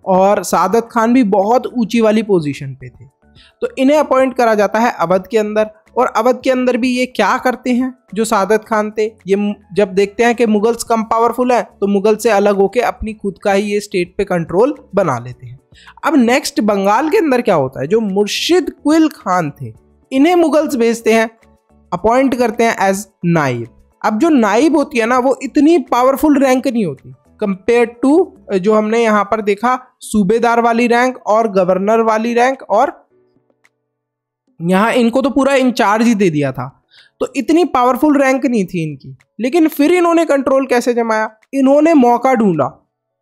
और सादत खान भी बहुत ऊंची वाली पोजीशन पे थे। तो इन्हें अपॉइंट करा जाता है अवध के अंदर। और अवध के अंदर भी ये क्या करते हैं, जो सादत खान थे, ये जब देखते हैं कि मुगल्स कम पावरफुल हैं तो मुगल से अलग होके अपनी खुद का ही ये स्टेट पे कंट्रोल बना लेते हैं। अब नेक्स्ट बंगाल के अंदर क्या होता है, जो मुर्शिद कुल खान थे इन्हें मुगल्स भेजते हैं, अपॉइंट करते हैं एज नाइब। अब जो नाइब होती है ना वो इतनी पावरफुल रैंक नहीं होती कंपेयर टू जो हमने यहाँ पर देखा, सूबेदार वाली रैंक और गवर्नर वाली रैंक, और यहाँ इनको तो पूरा इंचार्ज ही दे दिया था, तो इतनी पावरफुल रैंक नहीं थी इनकी। लेकिन फिर इन्होंने कंट्रोल कैसे जमाया, इन्होंने मौका ढूंढा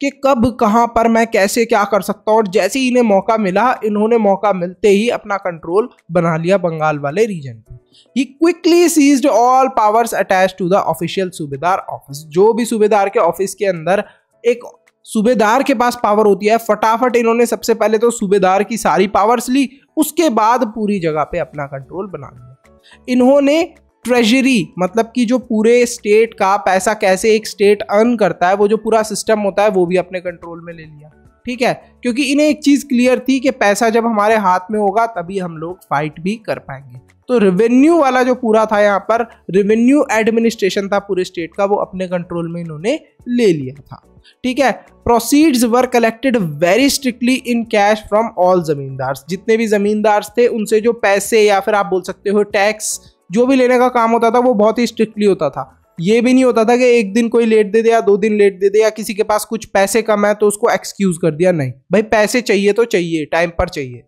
कि कब कहां पर मैं कैसे क्या कर सकता हूं, और जैसे ही इन्हें मौका मिला इन्होंने मौका मिलते ही अपना कंट्रोल बना लिया बंगाल वाले रीजन पे। He quickly seized all powers attached to the official सूबेदार ऑफिस। जो भी सूबेदार के ऑफिस के अंदर एक सूबेदार के पास पावर होती है, फटाफट इन्होंने सबसे पहले तो सूबेदार की सारी पावर्स ली, उसके बाद पूरी जगह पे अपना कंट्रोल बना लिया। इन्होंने ट्रेजरी, मतलब कि जो पूरे स्टेट का पैसा कैसे एक स्टेट अर्न करता है, वो जो पूरा सिस्टम होता है वो भी अपने कंट्रोल में ले लिया। ठीक है, क्योंकि इन्हें एक चीज क्लियर थी कि पैसा जब हमारे हाथ में होगा तभी हम लोग फाइट भी कर पाएंगे। तो रेवेन्यू वाला जो पूरा था, यहाँ पर रेवेन्यू एडमिनिस्ट्रेशन था पूरे स्टेट का, वो अपने कंट्रोल में इन्होंने ले लिया था। ठीक है। Proceeds were collected very strictly in cash from all zamindars. जितने भी जमींदार थे उनसे जो पैसे या फिर आप बोल सकते हो टैक्स जो भी लेने का काम होता था वो बहुत ही स्ट्रिक्टली होता था। ये भी नहीं होता था कि एक दिन कोई लेट दे दे या 2 दिन लेट दे दे या किसी के पास कुछ पैसे कम है तो उसको एक्सक्यूज कर दिया। नहीं भाई, पैसे चाहिए तो चाहिए, टाइम पर चाहिए।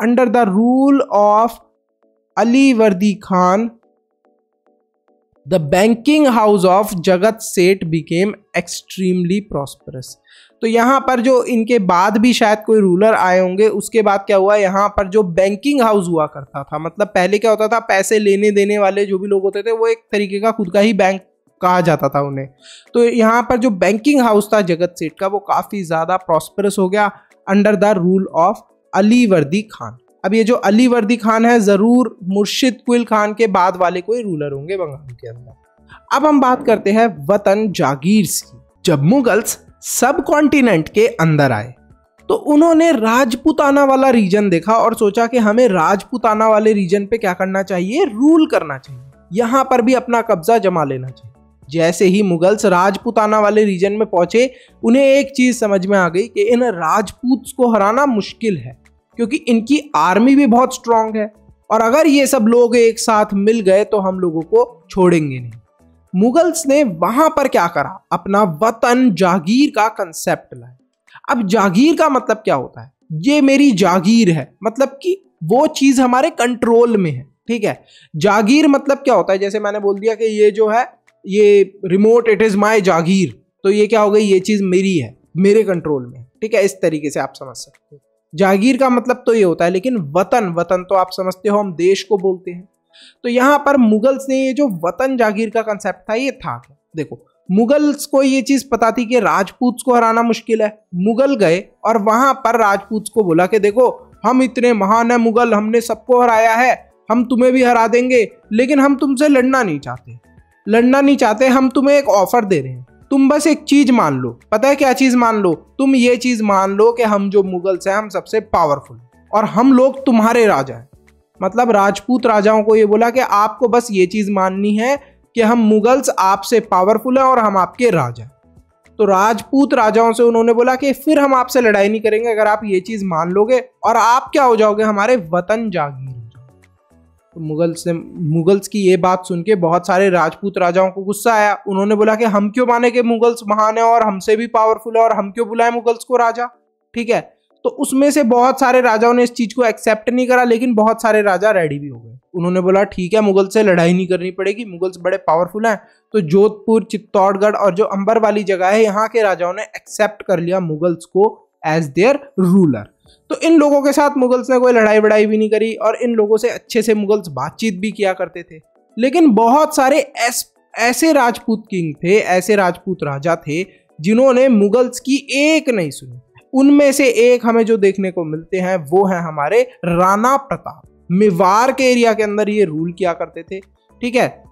Under the rule of Alivardi Khan the banking house of Jagat Seth became extremely prosperous. तो यहाँ पर जो इनके बाद भी शायद कोई रूलर आए होंगे, उसके बाद क्या हुआ, यहाँ पर जो बैंकिंग हाउस हुआ करता था, मतलब पहले क्या होता था, पैसे लेने देने वाले जो भी लोग होते थे वो एक तरीके का खुद का ही बैंक कहा जाता था उन्हें। तो यहाँ पर जो बैंकिंग हाउस था जगत सेठ का वो काफ़ी ज़्यादा प्रॉस्परस हो गया under the rule of Alivardi Khan. अब ये जो अली वर्दी खान है ज़रूर मुर्शिद कुल खान के बाद वाले कोई रूलर होंगे बंगाल के अंदर। अब हम बात करते हैं वतन जागीर्स की। जब मुगल्स सब कॉन्टिनेंट के अंदर आए तो उन्होंने राजपूताना वाला रीजन देखा और सोचा कि हमें राजपूताना वाले रीजन पे क्या करना चाहिए, रूल करना चाहिए, यहाँ पर भी अपना कब्जा जमा लेना चाहिए। जैसे ही मुगल्स राजपूताना वाले रीजन में पहुंचे, उन्हें एक चीज समझ में आ गई कि इन राजपूत को हराना मुश्किल है क्योंकि इनकी आर्मी भी बहुत स्ट्रांग है और अगर ये सब लोग एक साथ मिल गए तो हम लोगों को छोड़ेंगे नहीं। मुगल्स ने वहां पर क्या करा, अपना वतन जागीर का कंसेप्ट लाए। अब जागीर का मतलब क्या होता है, ये मेरी जागीर है, मतलब कि वो चीज हमारे कंट्रोल में है। ठीक है। जागीर मतलब क्या होता है, जैसे मैंने बोल दिया कि ये जो है ये रिमोट, इट इज माय जागीर, तो ये क्या हो गई, ये चीज मेरी है, मेरे कंट्रोल में। ठीक है, इस तरीके से आप समझ सकते हो। जागीर का मतलब तो ये होता है, लेकिन वतन, वतन तो आप समझते हो हम देश को बोलते हैं। तो यहां पर मुगल्स ने ये जो वतन जागीर का कंसेप्ट था ये था। देखो, मुगल्स को ये चीज पता थी कि राजपूत को हराना मुश्किल है। मुगल गए और वहां पर राजपूत को बोला कि देखो हम इतने महान है मुगल, हमने सबको हराया है, हम तुम्हें भी हरा देंगे, लेकिन हम तुमसे लड़ना नहीं चाहते, हम तुम्हें एक ऑफर दे रहे हैं, तुम बस एक चीज मान लो। पता है क्या चीज मान लो? तुम ये चीज मान लो कि हम जो मुगल्स हैं हम सबसे पावरफुल और हम लोग तुम्हारे राजा हैं। मतलब राजपूत राजाओं को ये बोला कि आपको बस ये चीज माननी है कि हम मुगल्स आपसे पावरफुल हैं और हम आपके राजा। तो राजपूत राजाओं से उन्होंने बोला कि फिर हम आपसे लड़ाई नहीं करेंगे अगर आप ये चीज मान लोगे और आप क्या हो जाओगे, हमारे वतन जागीर। तो मुगल्स की ये बात सुन के बहुत सारे राजपूत राजाओं को गुस्सा आया। उन्होंने बोला कि हम क्यों माने कि मुगल्स महान है और हमसे भी पावरफुल है और हम क्यों बुलाएं मुगल्स को राजा। ठीक है। तो उसमें से बहुत सारे राजाओं ने इस चीज को एक्सेप्ट नहीं करा, लेकिन बहुत सारे राजा रेडी भी हो गए। उन्होंने बोला ठीक है, मुगल से लड़ाई नहीं करनी पड़ेगी, मुगल्स बड़े पावरफुल हैं। तो जोधपुर, चित्तौड़गढ़ और जो अंबर वाली जगह है, यहाँ के राजाओं ने एक्सेप्ट कर लिया मुगल्स को एज देयर रूलर। तो इन लोगों के साथ मुगल्स ने कोई लड़ाई वड़ाई भी नहीं करी और इन लोगों से अच्छे से मुगल्स बातचीत भी किया करते थे। लेकिन बहुत सारे ऐसे राजपूत किंग थे, ऐसे राजपूत राजा थे जिन्होंने मुगल्स की एक नहीं सुनी। उनमें से एक हमें जो देखने को मिलते हैं वो है हमारे राणा प्रताप। मेवाड़ के एरिया के अंदर ये रूल किया करते थे। ठीक है,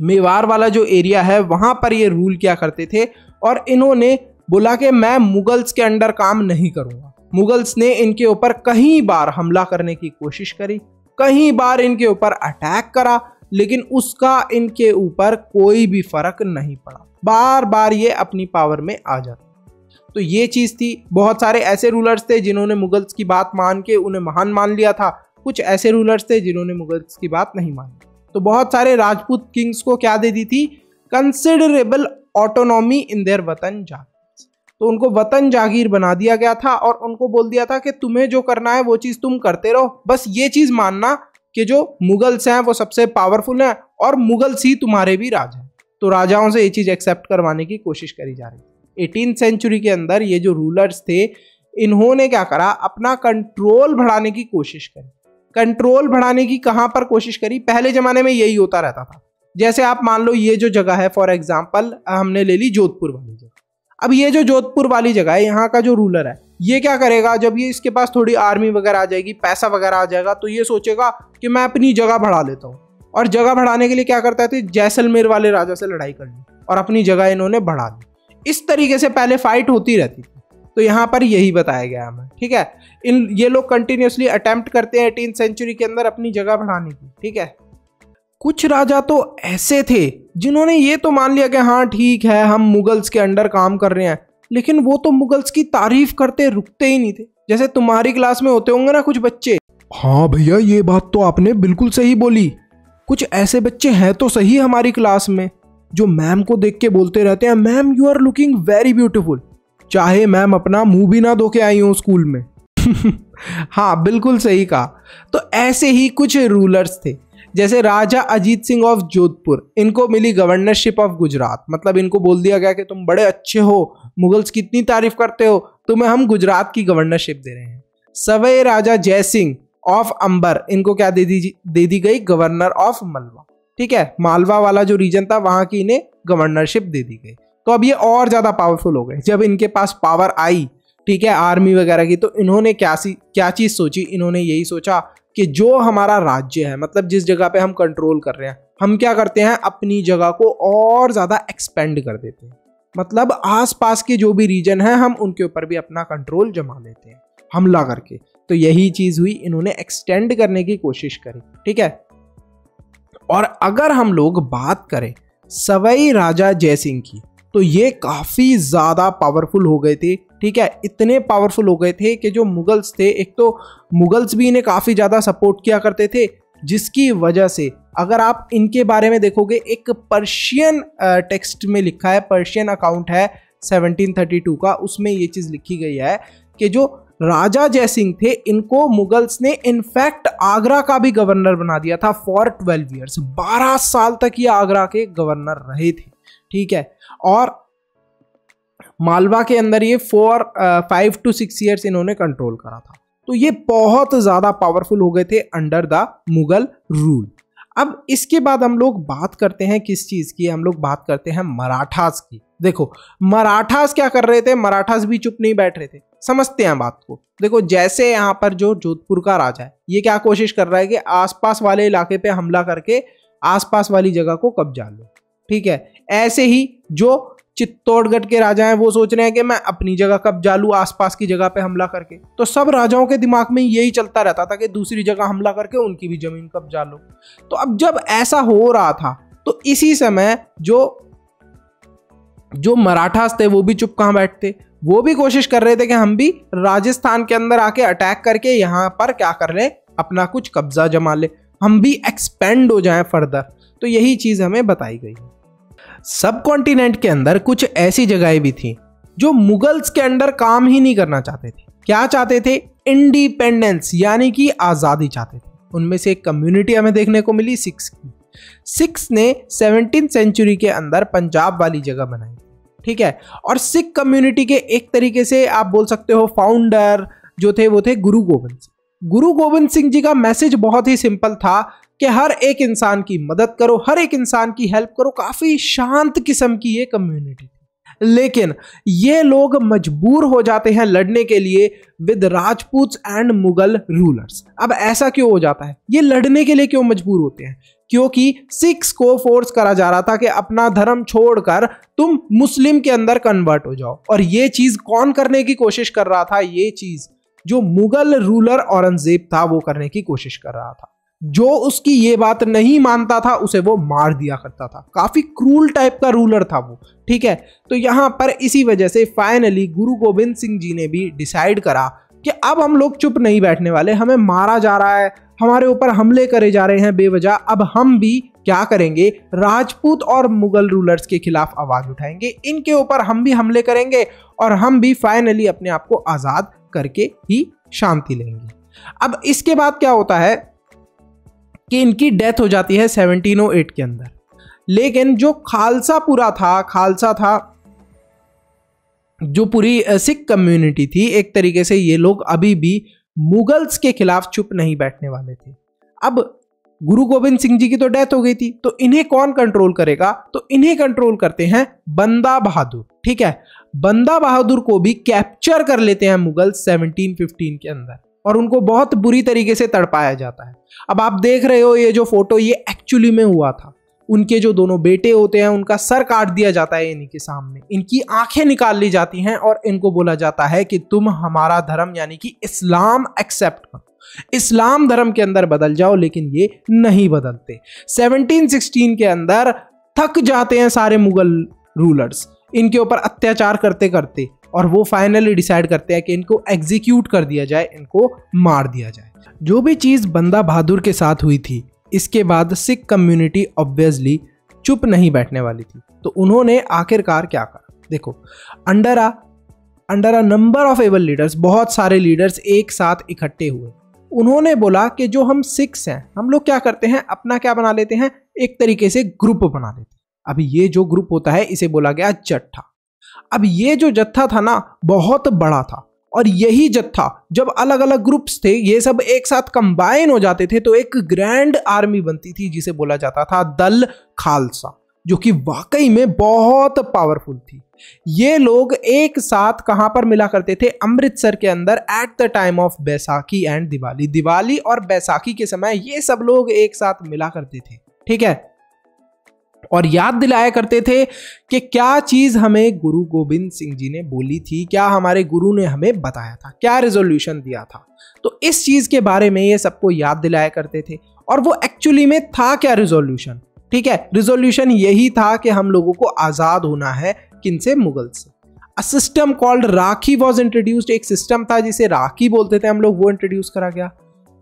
मेवाड़ वाला जो एरिया है वहां पर ये रूल किया करते थे और इन्होंने बोला कि मैं मुगल्स के अंडर काम नहीं करूंगा। मुगल्स ने इनके ऊपर कई बार हमला करने की कोशिश करी, कई बार इनके ऊपर अटैक करा, लेकिन उसका इनके ऊपर कोई भी फर्क नहीं पड़ा। बार बार ये अपनी पावर में आ जाते। तो ये चीज थी। बहुत सारे ऐसे रूलर्स थे जिन्होंने मुगल्स की बात मान के उन्हें महान मान लिया था, कुछ ऐसे रूलर्स थे जिन्होंने मुगल्स की बात नहीं मानी। तो बहुत सारे राजपूत किंग्स को क्या दे दी थी, कंसिडरेबल ऑटोनॉमी इन देयर वतन जागीर। तो उनको वतन जागीर बना दिया गया था और उनको बोल दिया था कि तुम्हें जो करना है वो चीज तुम करते रहो, बस ये चीज मानना कि जो मुगल्स हैं वो सबसे पावरफुल हैं और मुगल्स ही तुम्हारे भी राजा हैं। तो राजाओं से ये चीज एक्सेप्ट करवाने की कोशिश करी जा रही थी। 18th सेंचुरी के अंदर ये जो रूलर्स थे इन्होंने क्या करा, अपना कंट्रोल बढ़ाने की कोशिश करी। कंट्रोल बढ़ाने की कहां पर कोशिश करी? पहले जमाने में यही होता रहता था। जैसे आप मान लो ये जो जगह है, फॉर एग्जांपल हमने ले ली जोधपुर वाली जगह। अब ये जो जोधपुर वाली जगह है, यहाँ का जो रूलर है ये क्या करेगा, जब ये इसके पास थोड़ी आर्मी वगैरह आ जाएगी, पैसा वगैरह आ जाएगा, तो ये सोचेगा कि मैं अपनी जगह बढ़ा लेता हूँ। और जगह बढ़ाने के लिए क्या करता है, जैसलमेर वाले राजा से लड़ाई कर ली और अपनी जगह इन्होंने बढ़ा ली। इस तरीके से पहले फाइट होती रहती थी। तो यहाँ पर यही बताया गया हमें, ठीक है। ये लोग कंटिन्यूसली अटेम्प्ट करते हैं 18th सेंचुरी के अंदर अपनी जगह बढ़ाने की, ठीक है। कुछ राजा तो ऐसे थे जिन्होंने ये तो मान लिया कि हाँ ठीक है हम मुगल्स के अंडर काम कर रहे हैं, लेकिन वो तो मुगल्स की तारीफ करते रुकते ही नहीं थे। जैसे तुम्हारी क्लास में होते होंगे ना कुछ बच्चे। हाँ भैया ये बात तो आपने बिल्कुल सही बोली। कुछ ऐसे बच्चे हैं तो सही हमारी क्लास में जो मैम को देख के बोलते रहते हैं ma'am you are looking very beautiful, चाहे मैम अपना मुंह भी ना धो के आई हो स्कूल में। हाँ बिल्कुल सही कहा। तो ऐसे ही कुछ रूलर्स थे, जैसे राजा अजीत सिंह ऑफ जोधपुर, इनको मिली गवर्नरशिप ऑफ गुजरात। मतलब इनको बोल दिया गया कि तुम बड़े अच्छे हो, मुगल्स की इतनी तारीफ करते हो, तुम्हें हम गुजरात की गवर्नरशिप दे रहे हैं। सवई राजा जय सिंह ऑफ अंबर, इनको क्या दे दी गई, गवर्नर ऑफ मलवा, ठीक है। मालवा वाला जो रीजन था वहां की इन्हें गवर्नरशिप दे दी गई। तो अब ये और ज्यादा पावरफुल हो गए जब इनके पास पावर आई, ठीक है, आर्मी वगैरह की। तो इन्होंने क्या चीज सोची, इन्होंने यही सोचा कि जो हमारा राज्य है, मतलब जिस जगह पे हम कंट्रोल कर रहे हैं, हम क्या करते हैं अपनी जगह को और ज्यादा एक्सपेंड कर देते हैं। मतलब आसपास के जो भी रीजन है हम उनके ऊपर भी अपना कंट्रोल जमा लेते हैं हमला करके। तो यही चीज हुई, इन्होंने एक्सटेंड करने की कोशिश करी, ठीक है। और अगर हम लोग बात करें सवई राजा जयसिंह की, तो ये काफी ज्यादा पावरफुल हो गए थे, ठीक है। इतने पावरफुल हो गए थे कि जो मुगल्स थे, एक तो मुगल्स भी इन्हें काफी ज्यादा सपोर्ट किया करते थे, जिसकी वजह से अगर आप इनके बारे में देखोगे, एक पर्शियन टेक्स्ट में लिखा है, पर्शियन अकाउंट है 1732 का, उसमें ये चीज लिखी गई है कि जो राजा जयसिंह थे इनको मुगल्स ने इनफैक्ट आगरा का भी गवर्नर बना दिया था फॉर 12 ईयर्स। 12 साल तक ये आगरा के गवर्नर रहे थे, ठीक है। और मालवा के अंदर ये 5 to 6 ईयर्स इन्होंने कंट्रोल करा था। तो ये बहुत ज्यादा पावरफुल हो गए थे अंडर द मुगल रूल। अब इसके बाद हम लोग बात करते हैं किस चीज की, हम लोग बात करते हैं मराठास की। देखो मराठास क्या कर रहे थे, मराठास भी चुप नहीं बैठ रहे थे। समझते हैं बात को। देखो जैसे यहाँ पर जो जोधपुर का राजा है, ये क्या कोशिश कर रहा है कि आसपास वाले इलाके पे हमला करके आसपास वाली जगह को कब्जा लो, ठीक है। ऐसे ही जो चित्तौड़गढ़ के राजा हैं वो सोच रहे हैं कि मैं अपनी जगह कब्जा लूं आसपास की जगह पे हमला करके। तो सब राजाओं के दिमाग में यही चलता रहता था कि दूसरी जगह हमला करके उनकी भी जमीन कब्जा लो। तो अब जब ऐसा हो रहा था तो इसी समय जो मराठास थे वो भी चुप कहां बैठते, वो भी कोशिश कर रहे थे कि हम भी राजस्थान के अंदर आके अटैक करके यहाँ पर क्या कर ले, अपना कुछ कब्जा जमा ले, हम भी एक्सपेंड हो जाएं फर्दर। तो यही चीज हमें बताई गई है। सब कॉन्टिनेंट के अंदर कुछ ऐसी जगहें भी थी जो मुगल्स के अंडर काम ही नहीं करना चाहते थे। क्या चाहते थे, इंडिपेंडेंस यानी कि आजादी चाहते थे। उनमें से एक कम्युनिटी हमें देखने को मिली सिख्स की। सिख्स ने 17th सेंचुरी के अंदर पंजाब वाली जगह बनाई, ठीक है। और सिख कम्युनिटी के एक तरीके से आप बोल सकते हो फाउंडर जो थे वो थे गुरु गोबिंद सिंह। गुरु गोबिंद सिंह जी का मैसेज बहुत ही सिंपल था कि हर एक इंसान की मदद करो, हर एक इंसान की हेल्प करो। काफी शांत किस्म की ये कम्युनिटी थी, लेकिन ये लोग मजबूर हो जाते हैं लड़ने के लिए with Rajput and Mughal rulers. अब ऐसा क्यों हो जाता है, ये लड़ने के लिए क्यों मजबूर होते हैं? क्योंकि सिख्स को फोर्स करा जा रहा था कि अपना धर्म छोड़कर तुम मुस्लिम के अंदर कन्वर्ट हो जाओ। और ये चीज कौन करने की कोशिश कर रहा था? ये चीज जो मुगल रूलर औरंगजेब था वो करने की कोशिश कर रहा था। जो उसकी ये बात नहीं मानता था उसे वो मार दिया करता था। काफी क्रूल टाइप का रूलर था वो, ठीक है। तो यहां पर इसी वजह से फाइनली गुरु गोबिंद सिंह जी ने भी डिसाइड करा कि अब हम लोग चुप नहीं बैठने वाले, हमें मारा जा रहा है, हमारे ऊपर हमले करे जा रहे हैं बेवजह। अब हम भी क्या करेंगे, राजपूत और मुगल रूलर्स के खिलाफ आवाज उठाएंगे, इनके ऊपर हम भी हमले करेंगे और हम भी फाइनली अपने आप को आजाद करके ही शांति लेंगे। अब इसके बाद क्या होता है कि इनकी डेथ हो जाती है 1708 के अंदर। लेकिन जो खालसा था जो पूरी सिख कम्युनिटी थी, एक तरीके से ये लोग अभी भी मुगल्स के खिलाफ चुप नहीं बैठने वाले थे। अब गुरु गोबिंद सिंह जी की तो डेथ हो गई थी, तो इन्हें कौन कंट्रोल करेगा? तो इन्हें कंट्रोल करते हैं बंदा बहादुर, ठीक है। बंदा बहादुर को भी कैप्चर कर लेते हैं मुगल 1715 के अंदर और उनको बहुत बुरी तरीके से तड़पाया जाता है। अब आप देख रहे हो ये जो फोटो, ये एक्चुअली में हुआ था। उनके जो दोनों बेटे होते हैं उनका सर काट दिया जाता है इन्हीं के सामने, इनकी आंखें निकाल ली जाती हैं और इनको बोला जाता है कि तुम हमारा धर्म यानी कि इस्लाम एक्सेप्ट करो, इस्लाम धर्म के अंदर बदल जाओ। लेकिन ये नहीं बदलते। 1716 के अंदर थक जाते हैं सारे मुगल रूलर्स इनके ऊपर अत्याचार करते करते, और वो फाइनली डिसाइड करते हैं कि इनको एग्जीक्यूट कर दिया जाए, इनको मार दिया जाए। जो भी चीज बंदा बहादुर के साथ हुई थी, इसके बाद सिख कम्युनिटी ऑब्वियसली चुप नहीं बैठने वाली थी। तो उन्होंने आखिरकार क्या करा, देखो, under a number of able leaders, बहुत सारे लीडर्स एक साथ इकट्ठे हुए। उन्होंने बोला कि जो हम सिख्स हैं, हम लोग क्या करते हैं, अपना क्या बना लेते हैं, एक तरीके से ग्रुप बना लेते हैं। अब ये जो ग्रुप होता है इसे बोला गया जत्था। अब ये जो जत्था था ना, बहुत बड़ा था, और यही जत्था जब अलग अलग ग्रुप्स थे, ये सब एक साथ कंबाइन हो जाते थे तो एक ग्रैंड आर्मी बनती थी जिसे बोला जाता था दल खालसा, जो कि वाकई में बहुत पावरफुल थी। ये लोग एक साथ कहां पर मिला करते थे, अमृतसर के अंदर at the time of Baisakhi and Diwali. Diwali और बैसाखी के समय ये सब लोग एक साथ मिला करते थे, ठीक है, और याद दिलाया करते थे कि क्या चीज हमें गुरु गोविंद सिंह जी ने बोली थी, क्या हमारे गुरु ने हमें बताया था, क्या रिजोल्यूशन दिया था। तो इस चीज के बारे में ये सबको याद दिलाया करते थे। और वो एक्चुअली में था क्या रिजोल्यूशन, ठीक है, रिजोल्यूशन यही था कि हम लोगों को आजाद होना है, किनसे, मुगल से। A system called rakhi was introduced, एक सिस्टम था जिसे राखी बोलते थे हम लोग, वो इंट्रोड्यूस करा गया।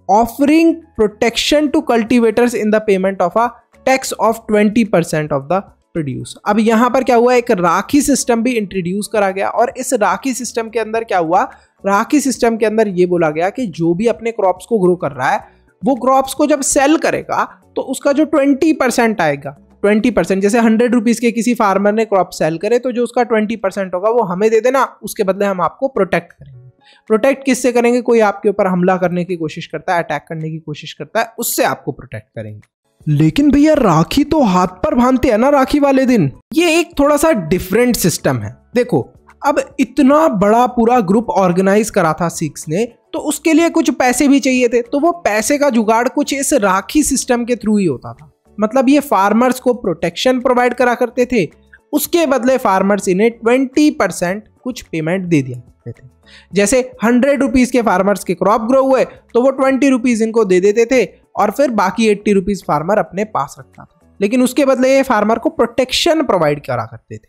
Offering protection to cultivators in the payment of a tax of 20% of the produce. अब यहां पर क्या हुआ, एक राखी सिस्टम भी इंट्रोड्यूस करा गया। और इस राखी सिस्टम के अंदर क्या हुआ, राखी सिस्टम के अंदर यह बोला गया कि जो भी अपने क्रॉप्स को ग्रो कर रहा है, वो क्रॉप्स को जब सेल करेगा तो उसका जो 20% आएगा, 20%, जैसे 100 रुपीज के किसी फार्मर ने क्रॉप सेल करे तो जो उसका 20% होगा वो हमें दे देना, उसके बदले हम आपको प्रोटेक्ट करेंगे। प्रोटेक्ट किससे करेंगे, कोई आपके ऊपर हमला करने की कोशिश करता है, अटैक करने की कोशिश करता है, उससे आपको प्रोटेक्ट करेंगे। लेकिन भैया राखी तो हाथ पर बांधते हैं ना राखी वाले दिन, ये एक थोड़ा सा डिफरेंट सिस्टम है। देखो, अब इतना बड़ा पूरा ग्रुप ऑर्गेनाइज करा था सिख्स ने, तो उसके लिए कुछ पैसे भी चाहिए थे, तो वो पैसे का जुगाड़ कुछ इस राखी सिस्टम के थ्रू ही होता था। मतलब ये फार्मर्स को प्रोटेक्शन प्रोवाइड करा करते थे, उसके बदले फार्मर्स इन्हें 20% कुछ पेमेंट दे दिया करते थे। जैसे 100 रुपीज के फार्मर्स के क्रॉप ग्रो हुए तो वो 20 रुपीज इनको दे देते थे, और फिर बाकी 80 रुपीज फार्मर अपने पास रखता था। लेकिन उसके बदले ये फार्मर को प्रोटेक्शन प्रोवाइड करा करते थे।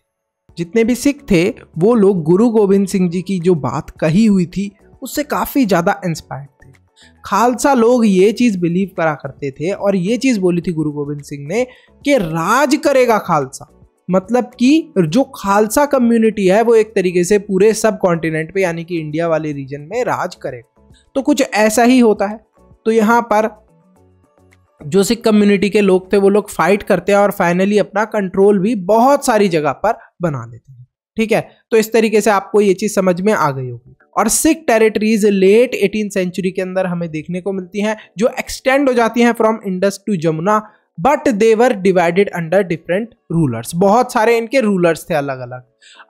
जितने भी सिख थे वो लोग गुरु गोविंद सिंह जी की जो बात कही हुई थी उससे काफी ज्यादा इंस्पायर्ड थे। खालसा लोग ये चीज बिलीव करा करते थे, और ये चीज बोली थी गुरु गोविंद सिंह ने कि राज करेगा खालसा। मतलब कि जो खालसा कम्युनिटी है वो एक तरीके से पूरे सब कॉन्टिनेंट पे यानी कि इंडिया वाले रीजन में राज करेगा। तो कुछ ऐसा ही होता है। तो यहाँ पर जो सिख कम्युनिटी के लोग थे वो लोग फाइट करते हैं और फाइनली अपना कंट्रोल भी बहुत सारी जगह पर बना लेते हैं, ठीक है। तो इस तरीके से आपको ये चीज समझ में आ गई होगी। और Sikh territories late 18th century के अंदर हमें देखने को मिलती हैं, जो एक्सटेंड हो जाती हैं from Indus to Jamuna, but they were divided under different rulers. बहुत सारे इनके रूलर्स थे अलग अलग।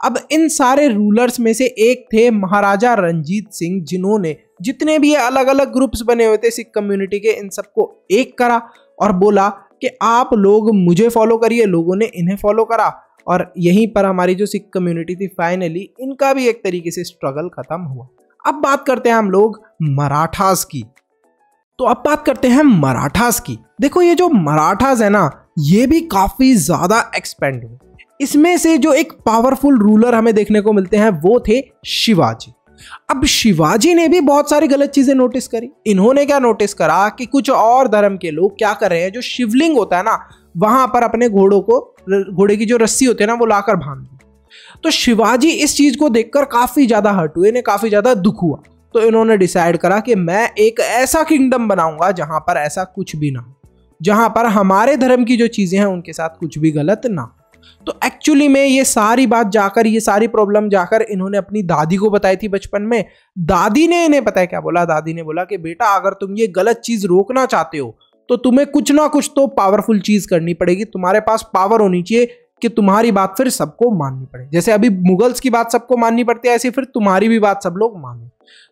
अब इन सारे रूलर्स में से एक थे महाराजा रंजीत सिंह, जिन्होंने जितने भी अलग अलग ग्रुप्स बने हुए थे सिख कम्युनिटी के, इन सबको एक करा और बोला कि आप लोग मुझे फॉलो करिए। लोगों ने इन्हें फॉलो करा, और यहीं पर हमारी जो सिख कम्युनिटी थी फाइनली इनका भी एक तरीके से स्ट्रगल खत्म हुआ। अब बात करते हैं हम लोग मराठास की। तो अब बात करते हैं मराठास की। देखो, ये जो मराठास है ना, ये भी काफी ज्यादा एक्सपेंड हुए। इसमें से जो एक पावरफुल रूलर हमें देखने को मिलते हैं वो थे शिवाजी। अब शिवाजी ने भी बहुत सारी गलत चीजें नोटिस करी। इन्होंने क्या नोटिस करा कि कुछ और धर्म के लोग क्या कर रहे हैं, जो शिवलिंग होता है ना, वहां पर अपने घोड़े की जो रस्सी होती है ना, वो लाकर बांध दी। तो शिवाजी इस चीज को देखकर काफी ज्यादा हर्ट हुए, इन्हें काफी ज्यादा दुख हुआ। तो इन्होंने डिसाइड करा कि मैं एक ऐसा किंगडम बनाऊंगा जहां पर ऐसा कुछ भी ना हो, जहां पर हमारे धर्म की जो चीजें हैं उनके साथ कुछ भी गलत ना हो। तो एक्चुअली में ये सारी बात जाकर, ये सारी प्रॉब्लम जाकर इन्होंने अपनी दादी को बताई थी बचपन में। दादी ने इन्हें पता है क्या बोला, दादी ने बोला कि बेटा, अगर तुम ये गलत चीज रोकना चाहते हो तो तुम्हें कुछ ना कुछ तो पावरफुल चीज करनी पड़ेगी। तुम्हारे पास पावर होनी चाहिए कि तुम्हारी बात फिर सबको माननी पड़े। जैसे अभी मुगल्स की बात सबको माननी पड़ती है, ऐसे फिर तुम्हारी भी बात सब लोग माने।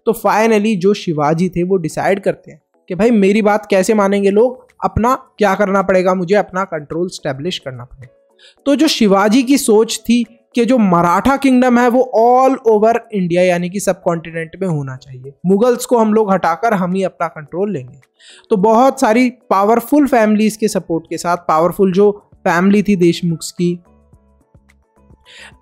तो फाइनली जो शिवाजी थे वो डिसाइड करते हैं कि भाई मेरी बात कैसे मानेंगे लोग, अपना क्या करना पड़ेगा, मुझे अपना कंट्रोल स्टैब्लिश करना पड़ेगा। तो जो शिवाजी की सोच थी कि जो मराठा किंगडम है वो ऑल ओवर इंडिया यानी कि सब कॉन्टिनेंट में होना चाहिए, मुगल्स को हम लोग हटाकर हम ही अपना कंट्रोल लेंगे। तो बहुत सारी पावरफुल फैमिलीज के सपोर्ट के साथ, पावरफुल जो फैमिली थी देशमुख की,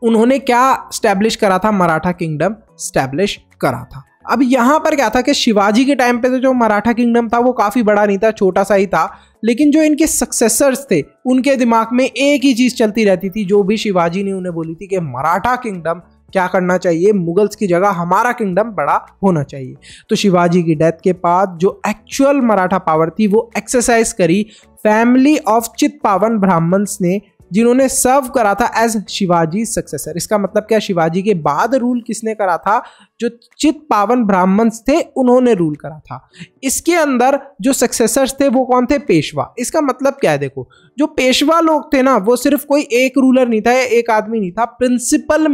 उन्होंने क्या स्टैब्लिश करा था, मराठा किंगडम स्टैब्लिश करा था। अब यहां पर क्या था कि शिवाजी के टाइम पे तो जो मराठा किंगडम था वो काफी बड़ा नहीं था, छोटा सा ही था, लेकिन जो इनके सक्सेसर्स थे उनके दिमाग में एक ही चीज चलती रहती थी, जो भी शिवाजी ने उन्हें बोली थी कि मराठा किंगडम क्या करना चाहिए, मुगल्स की जगह हमारा किंगडम बड़ा होना चाहिए। तो शिवाजी की डेथ के बाद जो एक्चुअल मराठा पावर थी वो एक्सरसाइज करी फैमिली ऑफ चित्पावन ब्राह्मण्स ने, जिन्होंने सर्व करा था एज शिवाजी सक्सेसर। इसका मतलब क्या, शिवाजी के बाद रूल किसने करा था, जो चित्पावन ब्राह्मण्स थे उन्होंने रूल करा था। इसके अंदर जो सक्सेसर्स थे वो कौन थे, पेशवा। इसका मतलब क्या है, देखो जो पेशवा लोग थे ना वो सिर्फ कोई एक रूलर नहीं था या एक आदमी नहीं था, प्रिंसिपल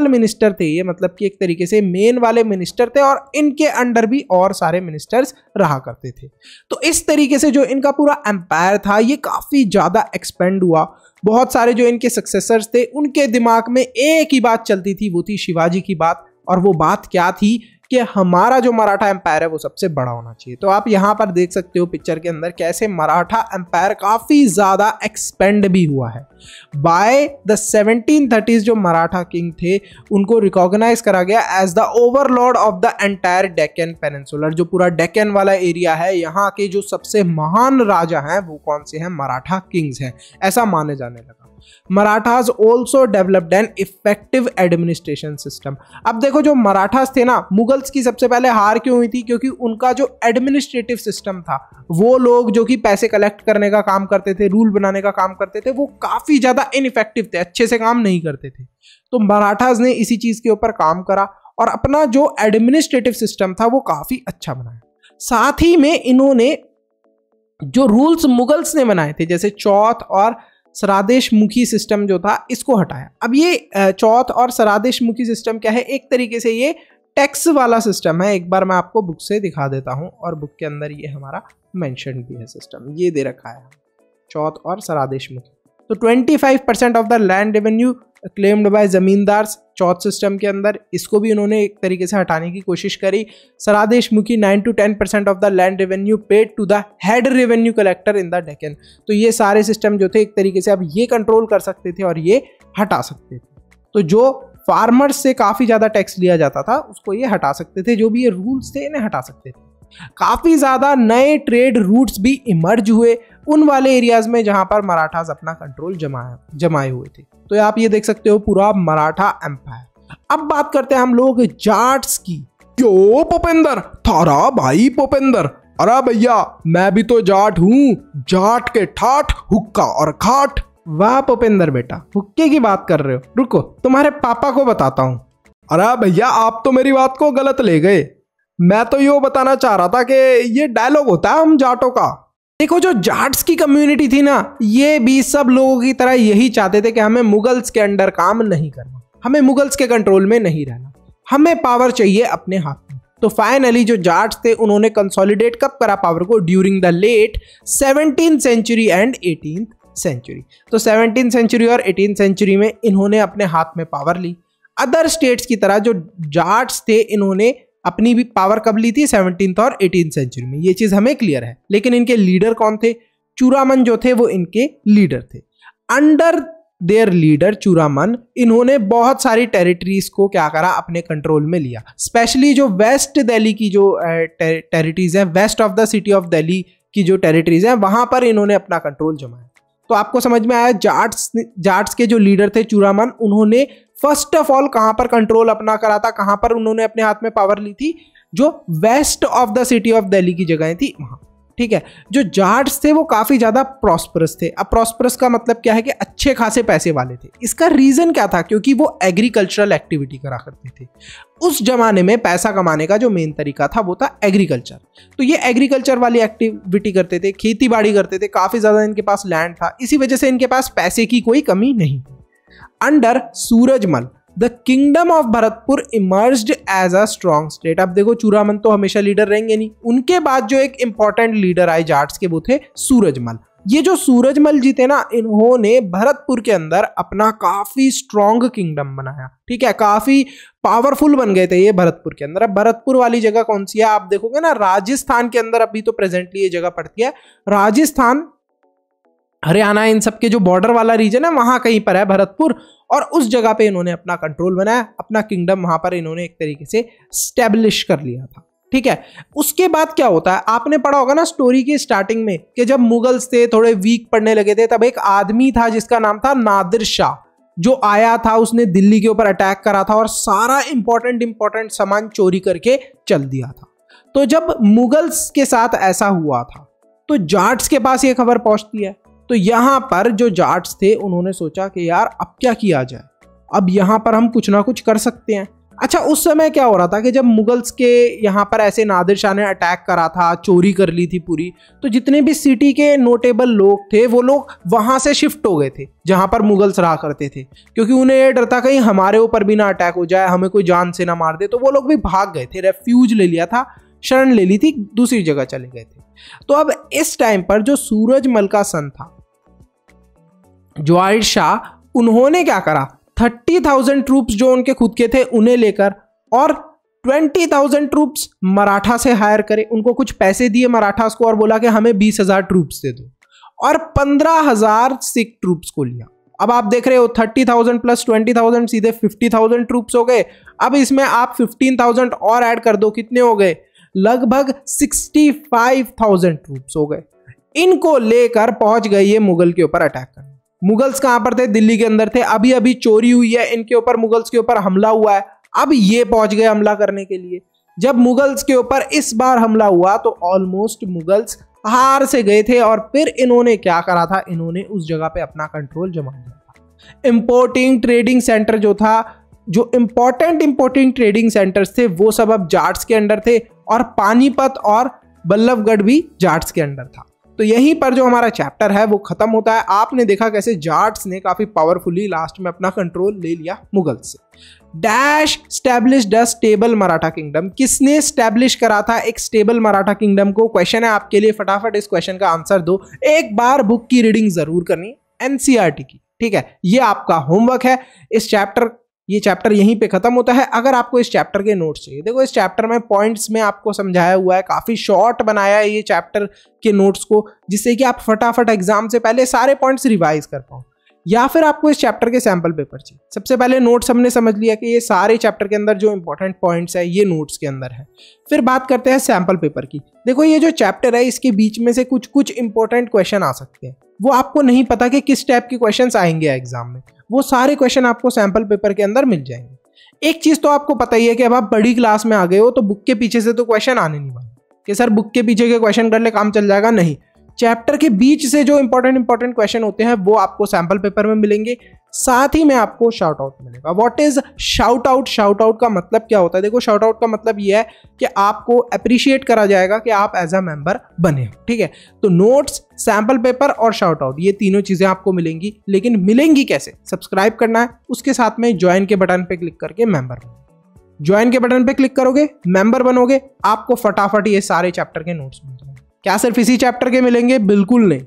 मिनिस्टर थे ये, मतलब कि एक तरीके से मेन वाले मिनिस्टर थे और इनके अंडर भी और सारे मिनिस्टर्स रहा करते थे। तो इस तरीके से जो इनका पूरा एम्पायर था ये काफी ज्यादा एक्सपेंड हुआ। बहुत सारे जो इनके सक्सेसर्स थे उनके दिमाग में एक ही बात चलती थी, वो थी शिवाजी की बात। और वो बात क्या थी कि हमारा जो मराठा एम्पायर है वो सबसे बड़ा होना चाहिए। तो आप यहां पर देख सकते हो पिक्चर के अंदर कैसे मराठा एम्पायर काफी ज्यादा एक्सपेंड भी हुआ है। बाय द 1730s जो मराठा किंग थे उनको रिकॉग्नाइज करा गया as the overlord of the entire Deccan peninsular. जो पूरा डेक्कन वाला एरिया है, यहाँ के जो सबसे महान राजा हैं वो कौन से हैं, मराठा किंग्स हैं, ऐसा माने जाने लगा। Marathas also developed an effective administration system. अब देखो जो मराठास थे ना, मुगल्स की सबसे पहले हार क्यों हुई थी, क्योंकि उनका जो एडमिनिस्ट्रेटिव सिस्टम था, वो लोग जो कि पैसे कलेक्ट करने का काम करते थे, रूल बनाने का काम करते थे, वो काफी ज्यादा इनइफेक्टिव थे, अच्छे से काम नहीं करते थे। तो मराठास ने इसी चीज के ऊपर काम करा और अपना जो एडमिनिस्ट्रेटिव सिस्टम था वो काफी अच्छा बनाया। साथ ही में इन्होंने जो रूल्स मुगल्स ने बनाए थे, जैसे चौथ और सरादेश मुखी सिस्टम जो था, इसको हटाया। अब ये चौथ और सरादेश मुखी सिस्टम क्या है, एक तरीके से ये टैक्स वाला सिस्टम है। एक बार मैं आपको बुक से दिखा देता हूं, और बुक के अंदर ये हमारा मेंशन भी है सिस्टम, ये दे रखा है चौथ और सरादेश मुखी। तो 25% of the land revenue claimed by zamindars Chauth system के अंदर, इसको भी उन्होंने एक तरीके से हटाने की कोशिश करी। सरादेश मुखी 9 to 10% of the land revenue paid to the head revenue collector in the Deccan. तो ये सारे सिस्टम जो थे एक तरीके से अब ये कंट्रोल कर सकते थे और ये हटा सकते थे। तो जो फार्मर्स से काफी ज्यादा टैक्स लिया जाता था उसको ये हटा सकते थे, जो भी ये रूल्स थे इन्हें हटा सकते थे। काफी ज्यादा नए ट्रेड रूट्स भी इमर्ज हुए उन वाले एरियाज में जहां पर मराठास अपना कंट्रोल जमाए हुए थे। तो आप ये देख सकते हो पूरा मराठा एम्पायर। अब बात करते हैं हम लोग जाट्स की। क्यों भूपेंद्र, थारा भाई भूपेंद्र? अरे भैया मैं भी तो जाट हूँ, जाट के ठाठ हुक्का और खाट। वाह भूपेंद्र बेटा, हुक्के की बात कर रहे हो, रुको तुम्हारे पापा को बताता हूँ। अरे भैया आप तो मेरी बात को गलत ले गए, मैं तो यो बताना चाह रहा था कि ये डायलॉग होता है हम जाटों का। देखो जो जाट्स की कम्युनिटी थी ना, ये भी सब लोगों की तरह यही चाहते थे कि हमें मुगल्स के अंडर काम नहीं करना, हमें मुगल्स के कंट्रोल में नहीं रहना, हमें पावर चाहिए अपने हाथ में। तो फाइनली जो जाट्स थे उन्होंने कंसोलिडेट कब करा पावर को, during the late 17th century and 18th century. तो 17th सेंचुरी और 18th सेंचुरी में इन्होंने अपने हाथ में पावर ली। अदर स्टेट्स की तरह जो जाट्स थे इन्होंने अपनी भी पावर कब ली थी, 17th और 18th सेंचुरी में, ये चीज हमें क्लियर है। लेकिन इनके लीडर कौन थे, चूरामन जो थे वो इनके लीडर थे। अंडर देयर लीडर चूरामन इन्होंने बहुत सारी टेरिटरीज को क्या करा, अपने कंट्रोल में लिया। स्पेशली जो वेस्ट दिल्ली की जो टेरिटरीज है, west of the city of Delhi की जो टेरिटरीज है, वहां पर इन्होंने अपना कंट्रोल जमाया। तो आपको समझ में आया, जाट्स के जो लीडर थे चूरामन, उन्होंने फर्स्ट ऑफ ऑल कहां पर कंट्रोल अपना करा था, कहां पर उन्होंने अपने हाथ में पावर ली थी, जो west of the city of Delhi की जगह थी वहां। ठीक है, जो जाट्स थे वो काफी ज्यादा प्रॉस्परस थे। अब प्रॉस्परस का मतलब क्या है कि अच्छे खासे पैसे वाले थे। इसका रीजन क्या था, क्योंकि वो एग्रीकल्चरल एक्टिविटी करा करते थे। उस जमाने में पैसा कमाने का जो मेन तरीका था वो था एग्रीकल्चर। तो ये एग्रीकल्चर वाली एक्टिविटी करते थे, खेती बाड़ी करते थे, काफी ज्यादा इनके पास लैंड था, इसी वजह से इनके पास पैसे की कोई कमी नहीं थी। Under Surajmal the kingdom of Bharatpur emerged as a strong state. अब देखो चूड़ामन तो हमेशा लीडर रहेंगे नहीं, उनके बाद जो एक इंपॉर्टेंट लीडर आए जाट्स के वो थे सूरजमल। ये जो सूरजमल जी थे ना, इन्होंने भरतपुर के अंदर अपना काफी स्ट्रॉन्ग किंगडम बनाया, ठीक है, काफी पावरफुल बन गए थे ये भरतपुर के अंदर। अब भरतपुर वाली जगह कौन सी है, आप देखोगे ना राजस्थान के अंदर अभी तो प्रेजेंटली ये जगह पड़ती है, राजस्थान हरियाणा इन सब के जो बॉर्डर वाला रीजन है वहां कहीं पर है भरतपुर, और उस जगह पे इन्होंने अपना कंट्रोल बनाया, अपना किंगडम वहां पर इन्होंने एक तरीके से स्टैब्लिश कर लिया था, ठीक है। उसके बाद क्या होता है, आपने पढ़ा होगा ना स्टोरी की स्टार्टिंग में कि जब मुगल्स थे थोड़े वीक पड़ने लगे थे, तब एक आदमी था जिसका नाम था नादिर शाह, जो आया था, उसने दिल्ली के ऊपर अटैक करा था और सारा इंपॉर्टेंट सामान चोरी करके चल दिया था। तो जब मुगल्स के साथ ऐसा हुआ था तो जाट्स के पास ये खबर पहुंचती है। तो यहां पर जो जाट्स थे उन्होंने सोचा कि यार अब क्या किया जाए, अब यहां पर हम कुछ ना कुछ कर सकते हैं। अच्छा, उस समय क्या हो रहा था कि जब मुगल्स के यहाँ पर ऐसे नादिर शाह ने अटैक करा था, चोरी कर ली थी पूरी, तो जितने भी सिटी के नोटेबल लोग थे वो लोग वहां से शिफ्ट हो गए थे जहां पर मुगल्स रहा करते थे, क्योंकि उन्हें ये डर था कहीं हमारे ऊपर भी ना अटैक हो जाए, हमें कोई जान से ना मार दे। तो वो लोग भी भाग गए थे, रेफ्यूज ले लिया था, शरण ले ली थी, दूसरी जगह चले गए थे। तो अब इस टाइम पर जो सूरजमल का सन था जवाहिर शाह, उन्होंने क्या करा, 30,000 ट्रूप्स जो उनके खुद के थे उन्हें लेकर और 20,000 ट्रूप्स मराठा से हायर करे, उनको कुछ पैसे दिए मराठास को और बोला कि हमें 20,000 ट्रूप्स दे दो, और 15,000 सिख ट्रूप्स को लिया। अब आप देख रहे हो 30,000 प्लस 20,000 सीधे 50,000 ट्रूप्स हो गए। अब इसमें आप 15,000 और ऐड कर दो, कितने हो गए, लगभग 65,000 ट्रूप्स हो गए। इनको लेकर पहुंच गए ये मुगल के ऊपर अटैक करने। मुगल्स कहां पर थे, दिल्ली के अंदर थे, अभी अभी चोरी हुई है इनके ऊपर, मुगल्स के ऊपर हमला हुआ है, अब ये पहुंच गए हमला करने के लिए। जब मुगल्स के ऊपर इस बार हमला हुआ तो ऑलमोस्ट मुगल्स हार से गए थे, और फिर इन्होंने क्या करा था, इन्होंने उस जगह पे अपना कंट्रोल जमा लिया था। इंपोर्टिंग ट्रेडिंग सेंटर जो था, जो इंपॉर्टेंट ट्रेडिंग सेंटर्स थे वो सब अब जाट्स के अंडर थे, और पानीपत और बल्लभगढ़ भी जाट्स के अंडर था। तो यहीं पर जो हमारा चैप्टर है वो खत्म होता है। आपने देखा कैसे जाट्स ने काफी पावरफुली लास्ट में अपना कंट्रोल ले लिया मुगल से। Dash established a stable Maratha kingdom, किसने स्टैब्लिश करा था एक स्टेबल मराठा किंगडम को? क्वेश्चन है आपके लिए, फटाफट इस क्वेश्चन का आंसर दो। एक बार बुक की रीडिंग जरूर करनी, एनसीईआरटी की, ठीक है, ये आपका होमवर्क है। ये चैप्टर यहीं पे खत्म होता है। अगर आपको इस चैप्टर के नोट्स चाहिए, देखो इस चैप्टर में पॉइंट्स में आपको समझाया हुआ है, काफी शॉर्ट बनाया है ये चैप्टर के नोट्स को, जिससे कि आप फटाफट एग्जाम से पहले सारे पॉइंट्स रिवाइज कर पाओ। या फिर आपको इस चैप्टर के सैंपल पेपर चाहिए, सबसे पहले नोट्स हमने समझ लिया कि ये सारे चैप्टर के अंदर जो इंपॉर्टेंट पॉइंट्स है ये नोट्स के अंदर है। फिर बात करते हैं सैंपल पेपर की। देखो ये जो चैप्टर है इसके बीच में से कुछ इंपॉर्टेंट क्वेश्चन आ सकते हैं, वो आपको नहीं पता कि किस टाइप के क्वेश्चन आएंगे एग्जाम में, वो सारे क्वेश्चन आपको सैंपल पेपर के अंदर मिल जाएंगे। एक चीज तो आपको पता ही है कि अब आप बड़ी क्लास में आ गए हो तो बुक के पीछे से तो क्वेश्चन आने नहीं वाले कि सर बुक के पीछे के क्वेश्चन कर ले काम चल जाएगा, नहीं। चैप्टर के बीच से जो इंपॉर्टेंट क्वेश्चन होते हैं वो आपको सैंपल पेपर में मिलेंगे, साथ ही में आपको शाउट आउट मिलेगा। What is shout out? Shout out का मतलब क्या होता है? देखो शाउट आउट का मतलब ये है कि आपको अप्रिशिएट करा जाएगा कि आप एज अ मेंबर बने हो, ठीक है। तो नोट्स, सैंपल पेपर और शाउट आउट, ये तीनों चीजें आपको मिलेंगी। लेकिन मिलेंगी कैसे? सब्सक्राइब करना है, उसके साथ में ज्वाइन के बटन पे क्लिक करके मेंबर बनो। ज्वाइन के बटन पे क्लिक करोगे, मेंबर बनोगे, आपको फटाफट ये सारे चैप्टर के नोट्स मिल जाएंगे। क्या सिर्फ इसी चैप्टर के मिलेंगे? बिल्कुल नहीं,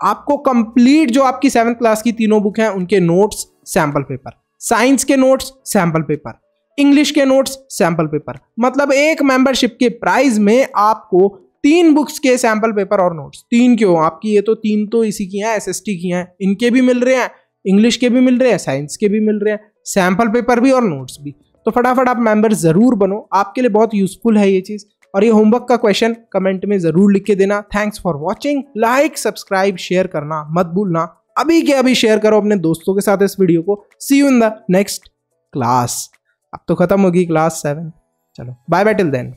आपको कंप्लीट जो आपकी 7th क्लास की तीनों बुक हैं उनके नोट्स, सैंपल पेपर, साइंस के नोट्स, सैंपल पेपर, इंग्लिश के नोट्स, सैंपल पेपर, मतलब एक मेंबरशिप के प्राइस में आपको 3 बुक्स के सैंपल पेपर और नोट्स। 3 क्यों आपकी, ये तो 3 तो इसी की हैं, एसएसटी की हैं, इनके भी मिल रहे हैं, इंग्लिश के भी मिल रहे हैं, साइंस के भी मिल रहे हैं, सैंपल पेपर भी और नोट्स भी। तो फटाफट आप मेंबर जरूर बनो, आपके लिए बहुत यूजफुल है ये चीज। और ये होमवर्क का क्वेश्चन कमेंट में जरूर लिख के देना। Thanks for watching, like subscribe share करना मत भूलना, अभी के अभी शेयर करो अपने दोस्तों के साथ इस वीडियो को। See you in the next class. अब तो खत्म होगी क्लास 7, चलो बाय बाय टिल देन।